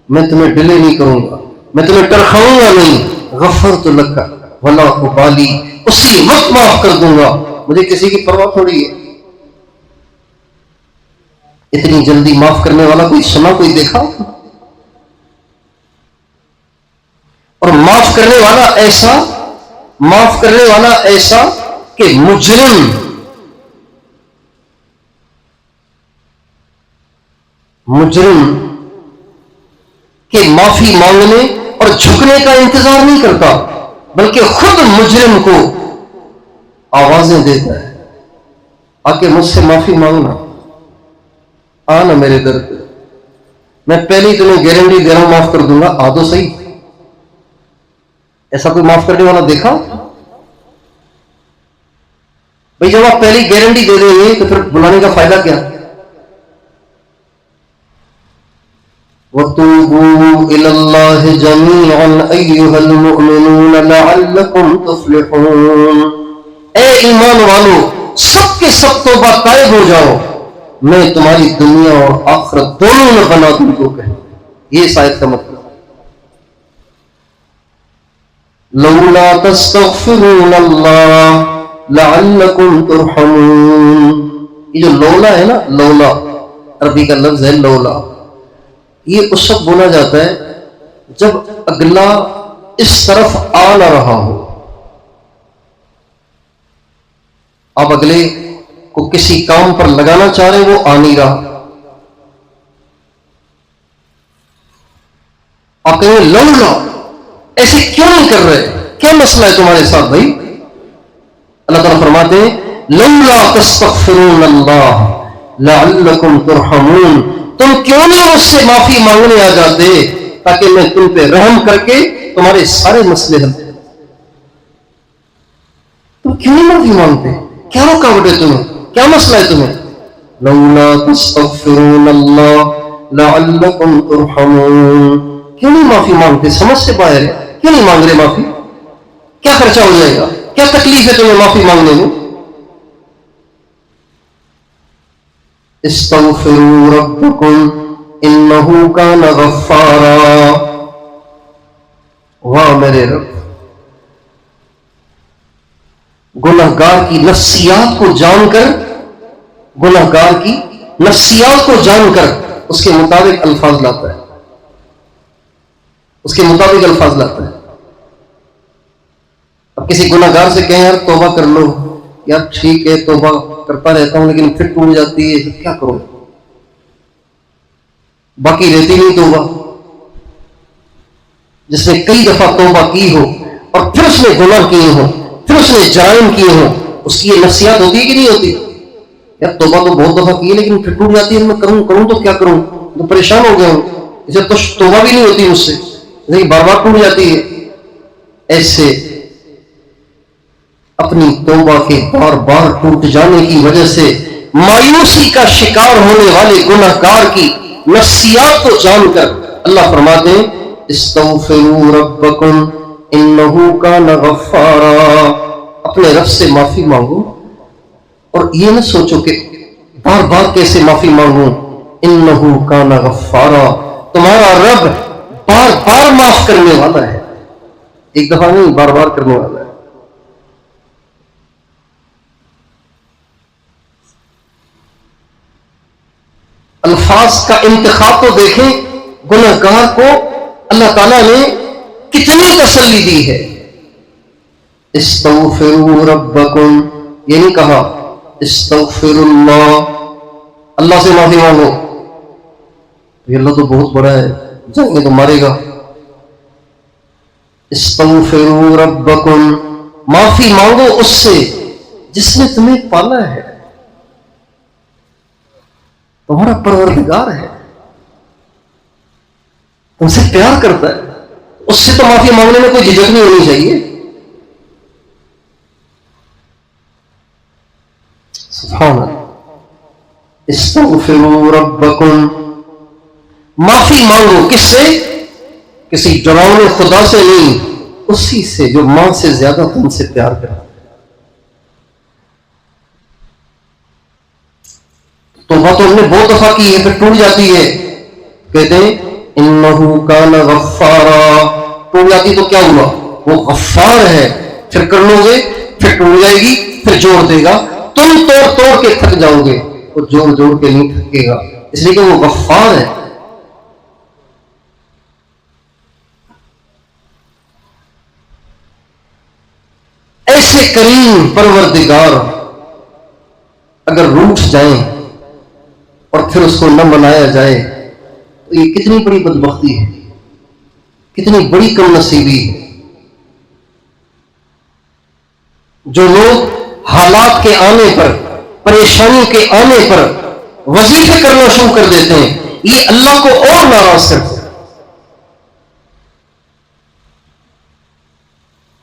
میں تمہیں ڈیلے نہیں کروں گا، میں تمہیں ٹرخاؤں گا نہیں، غفرت لک ولا ابالی، اسی وقت معاف کر دوں گا، مجھے کسی کی پرواہ تھوڑی ہے۔ اتنی جلدی معاف کرنے والا کوئی سنا، کوئی دیکھا؟ اور معاف کرنے والا ایسا کہ مجرم کے معافی مانگنے اور جھکنے کا انتظار نہیں کرتا، بلکہ خود مجرم کو آوازیں دیتا ہے، آ کے مجھ سے معافی مانگنا، آنا میرے در پہ، میں پہلی تمہیں گارنٹی دے رہا ہوں معاف کر دوں گا، آ تو صحیح۔ ایسا کوئی معاف کرنے والا دیکھا؟ بھئی جب آپ پہلی گارنٹی دے دیں گے تو پھر بلانے کا فائدہ کیا؟ وَتُوبُوا إِلَى اللَّهِ جَمِيعًا أَيُّهَا الْمُؤْمِنُونَ لَعَلَّكُمْ تُفْلِحُونَ۔ اے ایمان والو، سب کے سب توبہ طائب ہو جاؤ، میں تمہاری دنیا اور آخرت دونوں میں بنا تم کو کہ یہ اس آیت کا مطلب۔ لولا تستغفرون اللہ لعلکم ترحمون، یہ جو لولا ہے نا، لولا عربی کا لفظ ہے لولا، یہ اس وقت بولا جاتا ہے جب اگلا اس طرف آ نہ رہا ہو، آپ اگلے کو کسی کام پر لگانا چاہ رہے وہ آ نہیں رہا، آپ کہیں گے لولا، ایسے کیوں نہیں کر رہے، کیا مسئلہ ہے تمہارے ساتھ بھائی؟ اللہ تعالیٰ فرماتے ہیں لولا تستغفرون اللہ لعلکم ترحمون، تم کیوں نہیں مجھ سے معافی مانگنے آ جاتے تاکہ میں تم پہ رحم کر کے تمہارے سارے مسئلے حل کروں۔ تم کیوں نہیں معافی مانگتے؟ کیا رکاوٹ ہے تمہیں؟ کیا مسئلہ ہے تمہیں؟ لولا تستغفرون اللہ لعلکم ترحمون، کیوں نہیں معافی مانگتے؟ سمجھ سے باہر ہے، کیوں نہیں مانگ رہے معافی؟ کیا خرچہ ہو جائے گا؟ کیا تکلیف ہے تمہیں معافی مانگنے میں؟ استغفروا ربکم انہ کان غفارا، واہ میرے رب، گنہگار کی نفسیات کو جان کر، گنہگار کی نفسیات کو جان کر اس کے مطابق الفاظ لاتا ہے، اس کے مطابق الفاظ لاتا ہے۔ اب کسی گنہگار سے کہیں یار توبہ کر لو، یار ٹھیک ہے توبہ کرتا رہتا ہوں لیکن پھر ٹوٹ جاتی ہے، کیا کروں؟ باقی رہتی نہیں توبہ۔ جس نے کئی دفعہ توبہ کی ہو اور پھر اس نے گناہ کیے ہوں، پھر اس نے جرائم کیے ہوں، اس کی یہ نفسیات ہوتی ہے کہ نہیں ہوتی؟ یار توبہ تو بہت دفعہ کی ہے لیکن پھر ٹوٹ جاتی ہے، میں کروں تو کیا کروں، تو پریشان ہو گیا ہوں، اسے تو توبہ بھی نہیں ہوتی مجھ سے، لیکن بار بار ٹوٹ جاتی ہے۔ ایسے اپنی توبہ کے بار بار ٹوٹ جانے کی وجہ سے مایوسی کا شکار ہونے والے گنہگار کی نفسیات کو جان کر اللہ فرماتے ہیں استغفروا ربکم انہ کان غفارا، اپنے رب سے معافی مانگو، اور یہ نہ سوچو کہ بار بار کیسے معافی مانگوں، انہ کان غفارا، تمہارا رب بار بار معاف کرنے والا ہے، ایک دفعہ نہیں بار بار کرنے والا ہے۔ الفاظ کا انتخاب تو دیکھیں، گنہگار کو اللہ تعالیٰ نے کتنی تسلی دی ہے۔ استغفروا ربکم، یہ نہیں کہا استغفر اللہ، اللہ سے معافی مانگو، یہ اللہ تو بہت بڑا ہے، جائیں گے تو مارے گا۔ استغفروا ربکم، معافی مانگو اس سے جس نے تمہیں پالا ہے، تمہارا پروردگار ہے، تم سے پیار کرتا ہے، اس سے تو معافی مانگنے میں کوئی جھجک نہیں ہونی چاہیے۔ سبحان اللہ۔ استغفروا ربکم، معافی مانگو کس سے؟ کسی ڈراؤنے خدا سے نہیں، اسی سے جو ماں سے زیادہ تم سے پیار کرتا ہے۔ توبہ تو ہم نے بہت دفعہ کی ہے، پھر ٹوٹ جاتی ہے، کہتے ہیں انہ کان غفارا، ٹوٹ جاتی تو کیا ہوا، وہ غفار ہے، پھر کر لو گے، پھر ٹوٹ جائے گی، پھر جوڑ دے گا، تم توڑ توڑ کے تھک جاؤ گے، وہ جوڑ جوڑ کے نہیں تھکے گا، اس لیے کہ وہ غفار ہے۔ ایسے کریم پروردگار اگر روٹھ جائیں اور پھر اس کو نہ منایا جائے تو یہ کتنی بڑی بدبختی ہے، کتنی بڑی کم نصیبی ہے۔ جو لوگ حالات کے آنے پر، پریشانی کے آنے پر وظیفے کرنا شروع کر دیتے ہیں، یہ اللہ کو اور ناراض کرتے ہیں.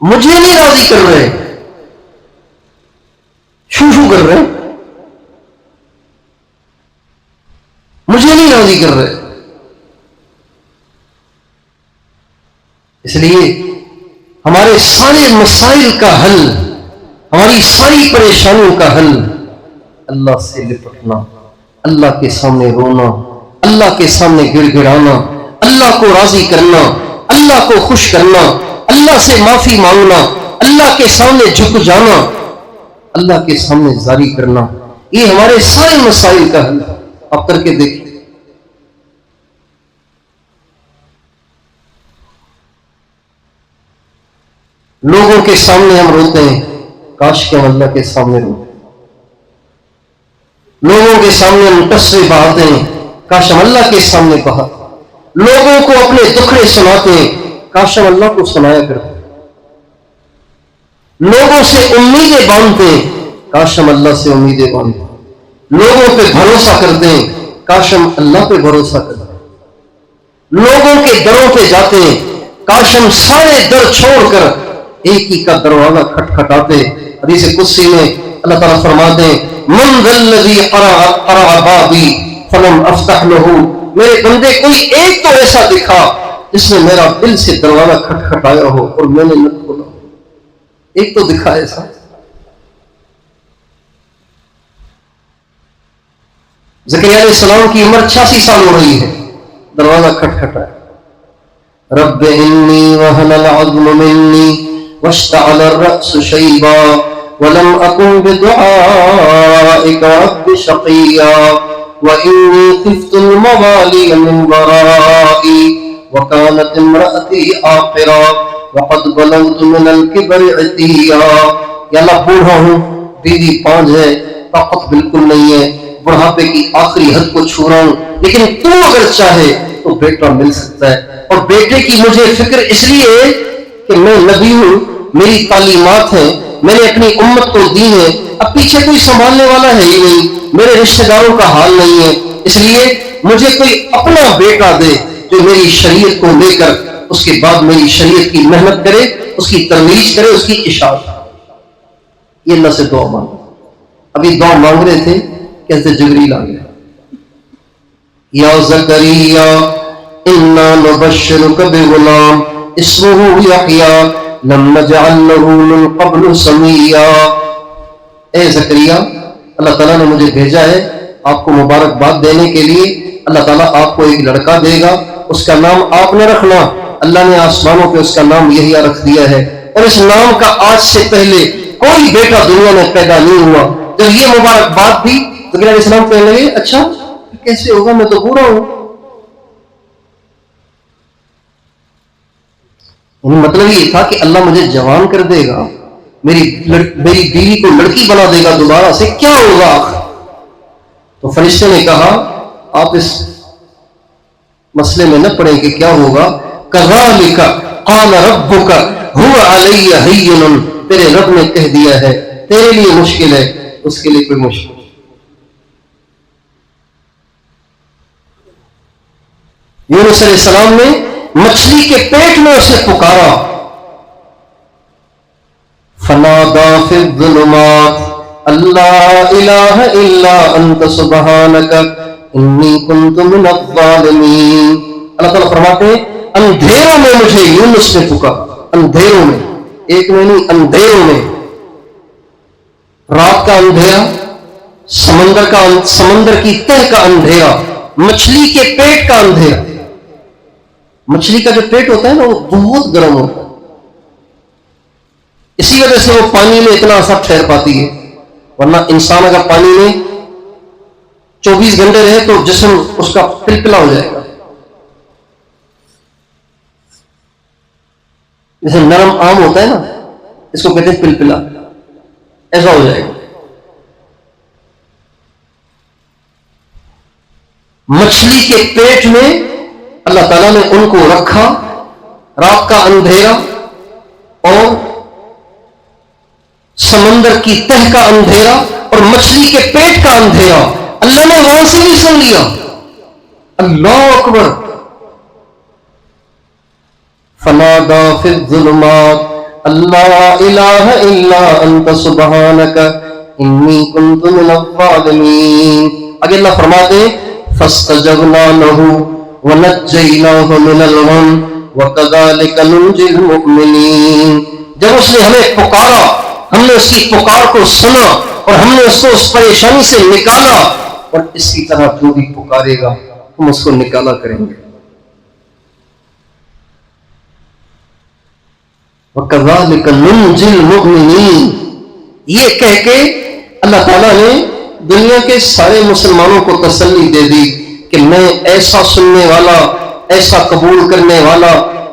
مجھے نہیں راضی کر رہے، شو کر رہے، مجھے نہیں راضی کر رہے. اس لیے ہمارے سارے مسائل کا حل، ہماری ساری پریشانیوں کا حل اللہ سے لپٹنا، اللہ کے سامنے رونا، اللہ کے سامنے گڑ گڑانا، اللہ کو راضی کرنا، اللہ کو خوش کرنا، اللہ سے معافی مانگنا، اللہ کے سامنے جھک جانا، اللہ کے سامنے زاری کرنا، یہ ہمارے سارے مسائل کا حل. آپ کر کے دیکھیں. لوگوں کے سامنے ہم روتے ہیں، کاش کہ ہم اللہ کے سامنے روتے. لوگوں کے سامنے ہم ٹسے بہاتے ہیں، کاش ہم اللہ کے سامنے بہاتے. لوگوں کو اپنے دکھڑے سناتے ہیں، کاش ہم اللہ کو سنایا کرتے. لوگوں سے امیدیں باندھتے ہیں، کاش ہم اللہ سے امیدیں باندھتے. لوگوں پہ بھروسہ کرتے ہیں، کاش ہم اللہ پہ بھروسہ کرتے. لوگوں کے دروں پہ جاتے ہیں، کاش ہم سارے در چھوڑ کر ایک ہی کا دروازہ کھٹکھٹاتے. حدیث قدسی میں اللہ تعالیٰ فرماتے ہیں، من ذا الذی قرع بابی فلم افتح لہ. میرے بندے کوئی ایک تو ایسا دکھا جس نے میرا دل سے دروازہ کھٹکھٹایا ہو اور میں نے نہ کھولا. ایک تو دکھا ایسا. زکریا علیہ السلام کی عمر 86 سال ہو رہی ہے، دروازہ کھٹکھٹایا. رب انی وہن العظم منی واشتعل الرأس شیبا ولم اکن بدعائک رب شقیا وانی خفت الموالی من ورائی وکانت امرأتی عاقرا وقد بلغت من الکبر عتیا. یا اللہ بوڑھا ہوں، بیوی 5 ہے، طاقت بالکل نہیں ہے، بڑھاپے کی آخری حد کو چھو رہا ہوں، لیکن تو اگر چاہے تو بیٹا مل سکتا ہے. اور بیٹے کی مجھے فکر اس لیے ہے کہ میں نبی ہوں، میری تعلیمات ہیں، میں نے اپنی امت کو دی ہے، اب پیچھے کوئی سنبھالنے والا ہے ہی نہیں، میرے رشتہ داروں کا حال نہیں ہے، اس لیے مجھے کوئی اپنا بیٹا دے جو میری شریعت کو لے کر اس کے بعد میری شریعت کی محنت کرے، اس کی ترویج کرے، اس کی اشاعت. یہ اللہ سے دعا مانگ. ابھی دعا مانگ رہے تھے کہ حضرت جبریل آ گیا. یا زکریا انا نبشرک بغلام اسمہ یحییٰ لم نجعل لہ من قبل سمیا. اے زکریا، اللہ تعالیٰ نے مجھے بھیجا ہے آپ کو مبارکباد دینے کے لیے. اللہ تعالیٰ آپ کو ایک لڑکا دے گا، اس کا نام آپ نے رکھنا. اللہ نے آسمانوں پہ اس کا نام یحییٰ رکھ دیا ہے، اور اس نام کا آج سے پہلے کوئی بیٹا دنیا میں پیدا نہیں ہوا. جب یہ مبارکباد دی، زکریا علیہ السلام کہنے لگے اچھا کیسے ہوگا، میں تو بوڑھا ہوں. مطلب یہ تھا کہ اللہ مجھے جوان کر دے گا، میری بیوی کو لڑکی بنا دے گا دوبارہ سے، کیا ہوگا؟ تو فرشتے نے کہا آپ اس مسئلے میں نہ پڑیں کہ کیا ہوگا. کذالک قال ربک هو علی ہین. تیرے رب نے کہہ دیا ہے تیرے لیے مشکل ہے، اس کے لیے کوئی مشکل. یونس علیہ السلام نے مچھلی کے پیٹ میں اسے پکارا. فنادا فی الظلمات اللہ الہ الا انت سبحانک انی کنت من الظالمین. اللہ تعالیٰ فرماتے ہیں اندھیروں میں مجھے یونس نے پکارا. اندھیروں میں، ایک میں نہیں، اندھیروں میں. رات کا اندھیرا، سمندر کی تہ کا اندھیرا، مچھلی کے پیٹ کا اندھیرا. مچھلی کا جو پیٹ ہوتا ہے نا وہ بہت گرم ہوتا ہے، اسی وجہ سے وہ پانی میں اتنا عرصہ ٹھہر پاتی ہے. ورنہ انسان اگر پانی میں 24 گھنٹے رہے تو جسم اس کا پلپلا ہو جائے گا. جیسے نرم آم ہوتا ہے نا، اس کو کہتے ہیں پلپلا، ایسا ہو جائے گا. مچھلی کے پیٹ میں اللہ تعالیٰ نے ان کو رکھا. رات کا اندھیرا اور سمندر کی تہ کا اندھیرا اور مچھلی کے پیٹ کا اندھیرا اللہ نے وہاں سے بھی سن لیا. اللہ اکبر. فنادا فی الظلمات اللہ الہ الا انت سبحانک انی کنت من الظالمین. آگے اللہ فرماتے فاستجبنا له ونجیناہ من الغم وکذالک ننجی المؤمنین. جب اس نے ہمیں پکارا، ہم نے اس کی پکار کو سنا اور ہم نے اس کو اس پریشانی سے نکالا، اور اسی طرح جو بھی پکارے گا ہم اس کو نکالا کریں گے. وَكَذَلِكَ نُنْجِي الْمُؤْمِنِينَ. یہ کہہ کے اللہ تعالیٰ نے دنیا کے سارے مسلمانوں کو تسلی دے دی کہ میں ایسا سننے والا، ایسا قبول کرنے والا،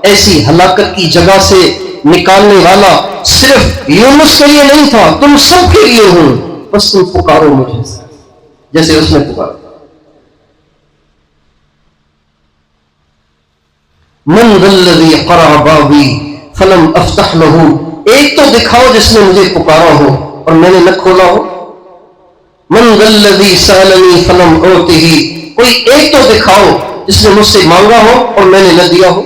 ایسی ہلاکت کی جگہ سے نکالنے والا صرف یونس کے لیے نہیں تھا، تم سب کے لیے ہوں، بس تم پکارو مجھے جیسے اس نے پکارا. من ذا الذی قرع بابی فلم افتح له. ایک تو دکھاؤ جس نے مجھے پکارا ہو اور میں نے نہ کھولا ہو. من ذا الذی سألنی فلم اعطہ. کوئی ایک تو دکھاؤ جس نے مجھ سے مانگا ہو اور میں نے نہ دیا ہو.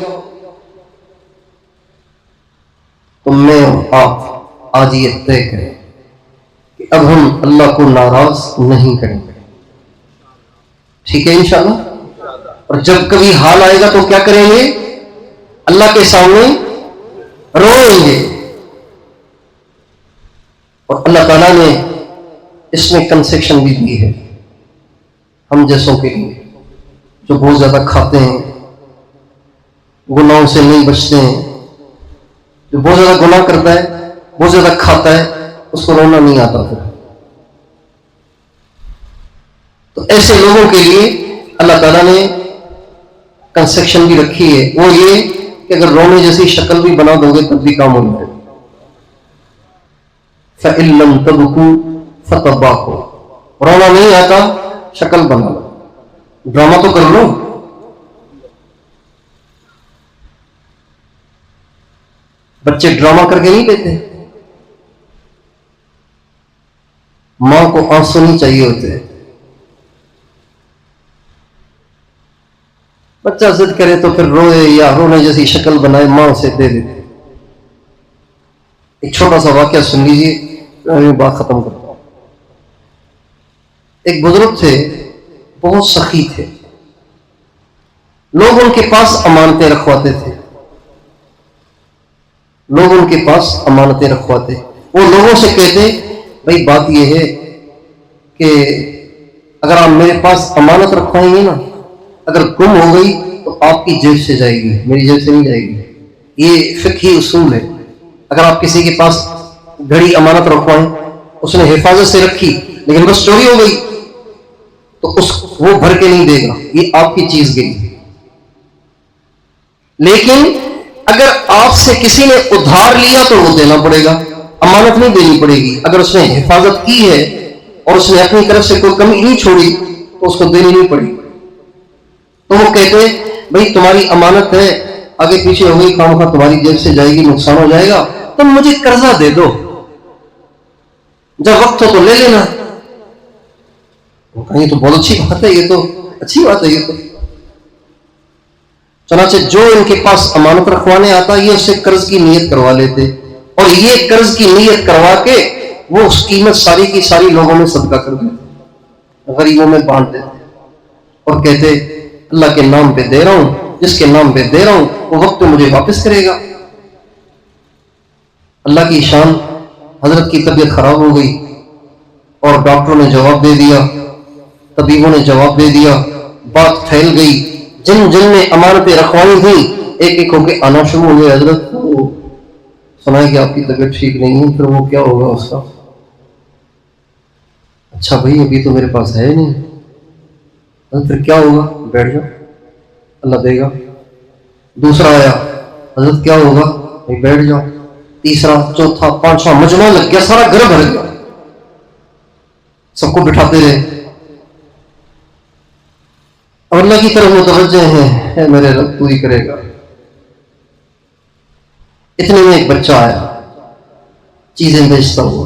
تو میں آپ آج یہ طے کریں کہ اب ہم اللہ کو ناراض نہیں کریں گے. ٹھیک ہے انشاءاللہ. اور جب کبھی حال آئے گا تو کیا کریں گے؟ اللہ کے سامنے روئیں گے. اور اللہ تعالیٰ نے اس میں کنسیشن بھی دی ہے ہم جیسوں کے لیے جو بہت زیادہ کھاتے ہیں، گناہوں سے نہیں بچتے ہیں. جو بہت زیادہ گناہ کرتا ہے، بہت زیادہ کھاتا ہے، اس کو رونا نہیں آتا پھر. تو ایسے لوگوں کے لیے اللہ تعالیٰ نے کنسیشن بھی رکھی ہے، وہ یہ کہ اگر رونے جیسی شکل بھی بنا دو گے تب بھی کام ہو جائے. فَإِن لَّمْ تَبْكُوا فَتَبَاكُوا. رونا نہیں آتا، شکل بنا لو، ڈرامہ تو کر لو. بچے ڈرامہ کر کے نہیں لیتے. ماں کو آنسو نہیں چاہیے ہوتے. بچہ ضد کرے تو پھر روئے یا رونے جیسی شکل بنائے، ماں اسے دے دیتے. ایک چھوٹا سا واقعہ سن لیجیے، میں بات ختم کرتا ہوں. ایک بزرگ تھے، بہت سخی تھے. لوگ ان کے پاس امانتیں رکھواتے تھے. لوگ ان کے پاس امانتیں رکھواتے. وہ لوگوں سے کہتے بھائی بات یہ ہے کہ اگر آپ میرے پاس امانت رکھوائیں گے نا، اگر گم ہو گئی تو آپ کی جیب سے جائے گی، میری جیب سے نہیں جائے گی. یہ فقہی اصول ہے. اگر آپ کسی کے پاس گھڑی امانت رکھوائیں، اس نے حفاظت سے رکھی لیکن بس چوری ہو گئی تو وہ بھر کے نہیں دے گا، یہ آپ کی چیز گئی. لیکن اگر آپ سے کسی نے ادھار لیا تو وہ دینا پڑے گا، امانت نہیں دینی پڑے گی. اگر اس نے حفاظت کی ہے اور اس نے اپنی طرف سے کوئی کمی نہیں چھوڑی تو اس کو دینی نہیں پڑے گی. تو وہ کہتے بھائی تمہاری امانت ہے، آگے پیچھے ہو گئی خام خواہ تمہاری جیب سے جائے گی، نقصان ہو جائے گا، تم مجھے قرضہ دے دو، جب وقت ہو تو لے لینا. یہ تو بہت اچھی بات ہے، یہ تو اچھی بات ہے. یہ تو چنانچہ جو ان کے پاس امانت رکھوانے آتا یہ اس سے قرض کی نیت کروا لیتے، اور یہ قرض کی نیت کروا کے وہ اس قیمت ساری کی ساری لوگوں میں صدقہ کر دیتے، غریبوں میں بانٹ دیتے، اور کہتے اللہ کے نام پہ دے رہا ہوں، جس کے نام پہ دے رہا ہوں وہ وقت مجھے واپس کرے گا. اللہ کی شان، حضرت کی طبیعت خراب ہو گئی اور ڈاکٹروں نے جواب دے دیا، طبیبوں نے جواب دے دیا، بات پھیل گئی. جن جن نے امانتیں رکھوانی تھیں ایک ایک ہو کے آنا شروع ہو گئے. حضرت سنا ہے کہ آپ کی طبیعت ٹھیک نہیں ہے، پھر وہ کیا ہوگا اس کا؟ اچھا بھائی ابھی تو میرے پاس ہے نہیں. پھر کیا ہوگا؟ بیٹھ جاؤ، اللہ دے گا. دوسرا آیا، حضرت کیا ہوگا؟ بھائی بیٹھ جاؤ. تیسرا، چوتھا، پانچواں، مجمع لگ گیا، سارا گھر بھر گیا. سب کو بٹھاتے رہے اور اللہ کی طرف متوجہ ہیں، اے میرے رب پوری کرے گا. اتنے میں ایک بچہ آیا چیزیں بیچتا ہوا.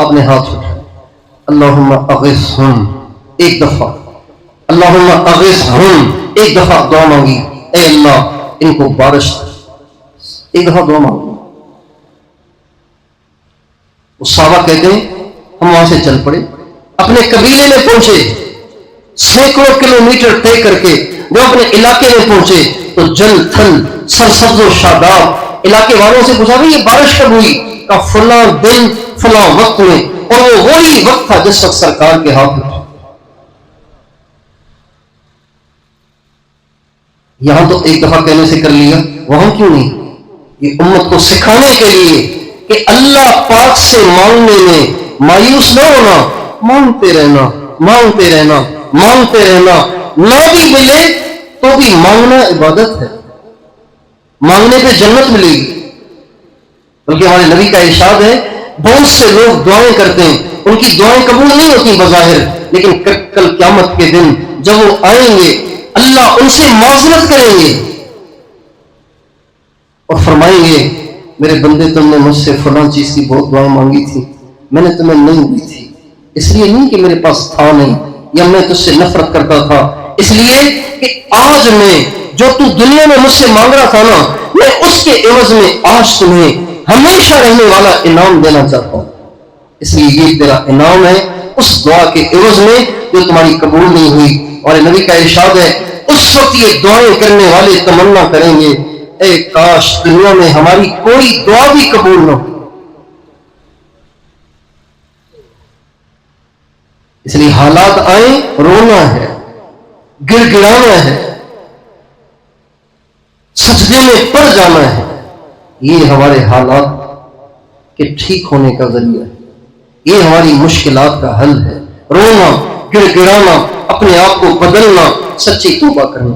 آپ نے ہاتھ اٹھایا، اللہم اغثہم ایک دفعہ، اللہم اغثہم ایک دفعہ دعا مانگی، اے اللہ ان کو بارش، ایک دفعہ دعا مانگی۔ وہ صحابہ کہتے ہیں ہم وہاں سے چل پڑے، اپنے قبیلے میں پہنچے، سینکڑوں کلومیٹر طے کر کے جو اپنے علاقے میں پہنچے تو جل تھل سرسبز و شاداب، علاقے والوں سے پوچھا بھائی یہ بارش کب ہوئی؟ کہ فلاں دن فلاں وقت میں، اور وہ وہی وقت تھا جس وقت سرکار کے ہاتھ اٹھے۔ یہاں تو ایک دفعہ کہنے سے کر لیا، وہاں کیوں نہیں؟ یہ امت کو سکھانے کے لیے کہ اللہ پاک سے مانگنے میں مایوس نہ ہونا، مانگتے رہنا، مانگتے رہنا، مانگتے رہنا، نہ بھی ملے تو بھی مانگنا عبادت ہے، مانگنے پہ جنت ملے گی۔ بلکہ ہمارے نبی کا ارشاد ہے بہت سے لوگ دعائیں کرتے ہیں، ان کی دعائیں قبول نہیں ہوتی بظاہر، لیکن کل قیامت کے دن جب وہ آئیں گے اللہ ان سے معذرت کریں گے اور فرمائیں گے میرے بندے تم نے مجھ سے فلاں چیز کی بہت دعائیں مانگی تھی، میں نے تمہیں نہیں دی تھی، اس لیے نہیں کہ میرے پاس تھا نہیں یا میں تجھ سے نفرت کرتا تھا، اس لیے کہ آج میں جو تو دنیا میں مجھ سے مانگ رہا تھا نا، میں اس کے عوض میں آج تمہیں ہمیشہ رہنے والا انعام دینا چاہتا ہوں، اس لیے یہ تیرا انعام ہے اس دعا کے عوض میں جو تمہاری قبول نہیں ہوئی۔ اور نبی کا ارشاد ہے اس وقت یہ دعائیں کرنے والے تمنا کریں گے اے کاش دنیا میں ہماری کوئی دعا بھی قبول نہ ہو۔ اس لیے حالات آئیں رونا ہے، گر گرانا ہے، سجدے میں پڑ جانا ہے، یہ ہمارے حالات کے ٹھیک ہونے کا ذریعہ ہے، یہ ہماری مشکلات کا حل ہے، رونا، گر گرانا، اپنے آپ کو بدلنا، سچی توبہ کرنا۔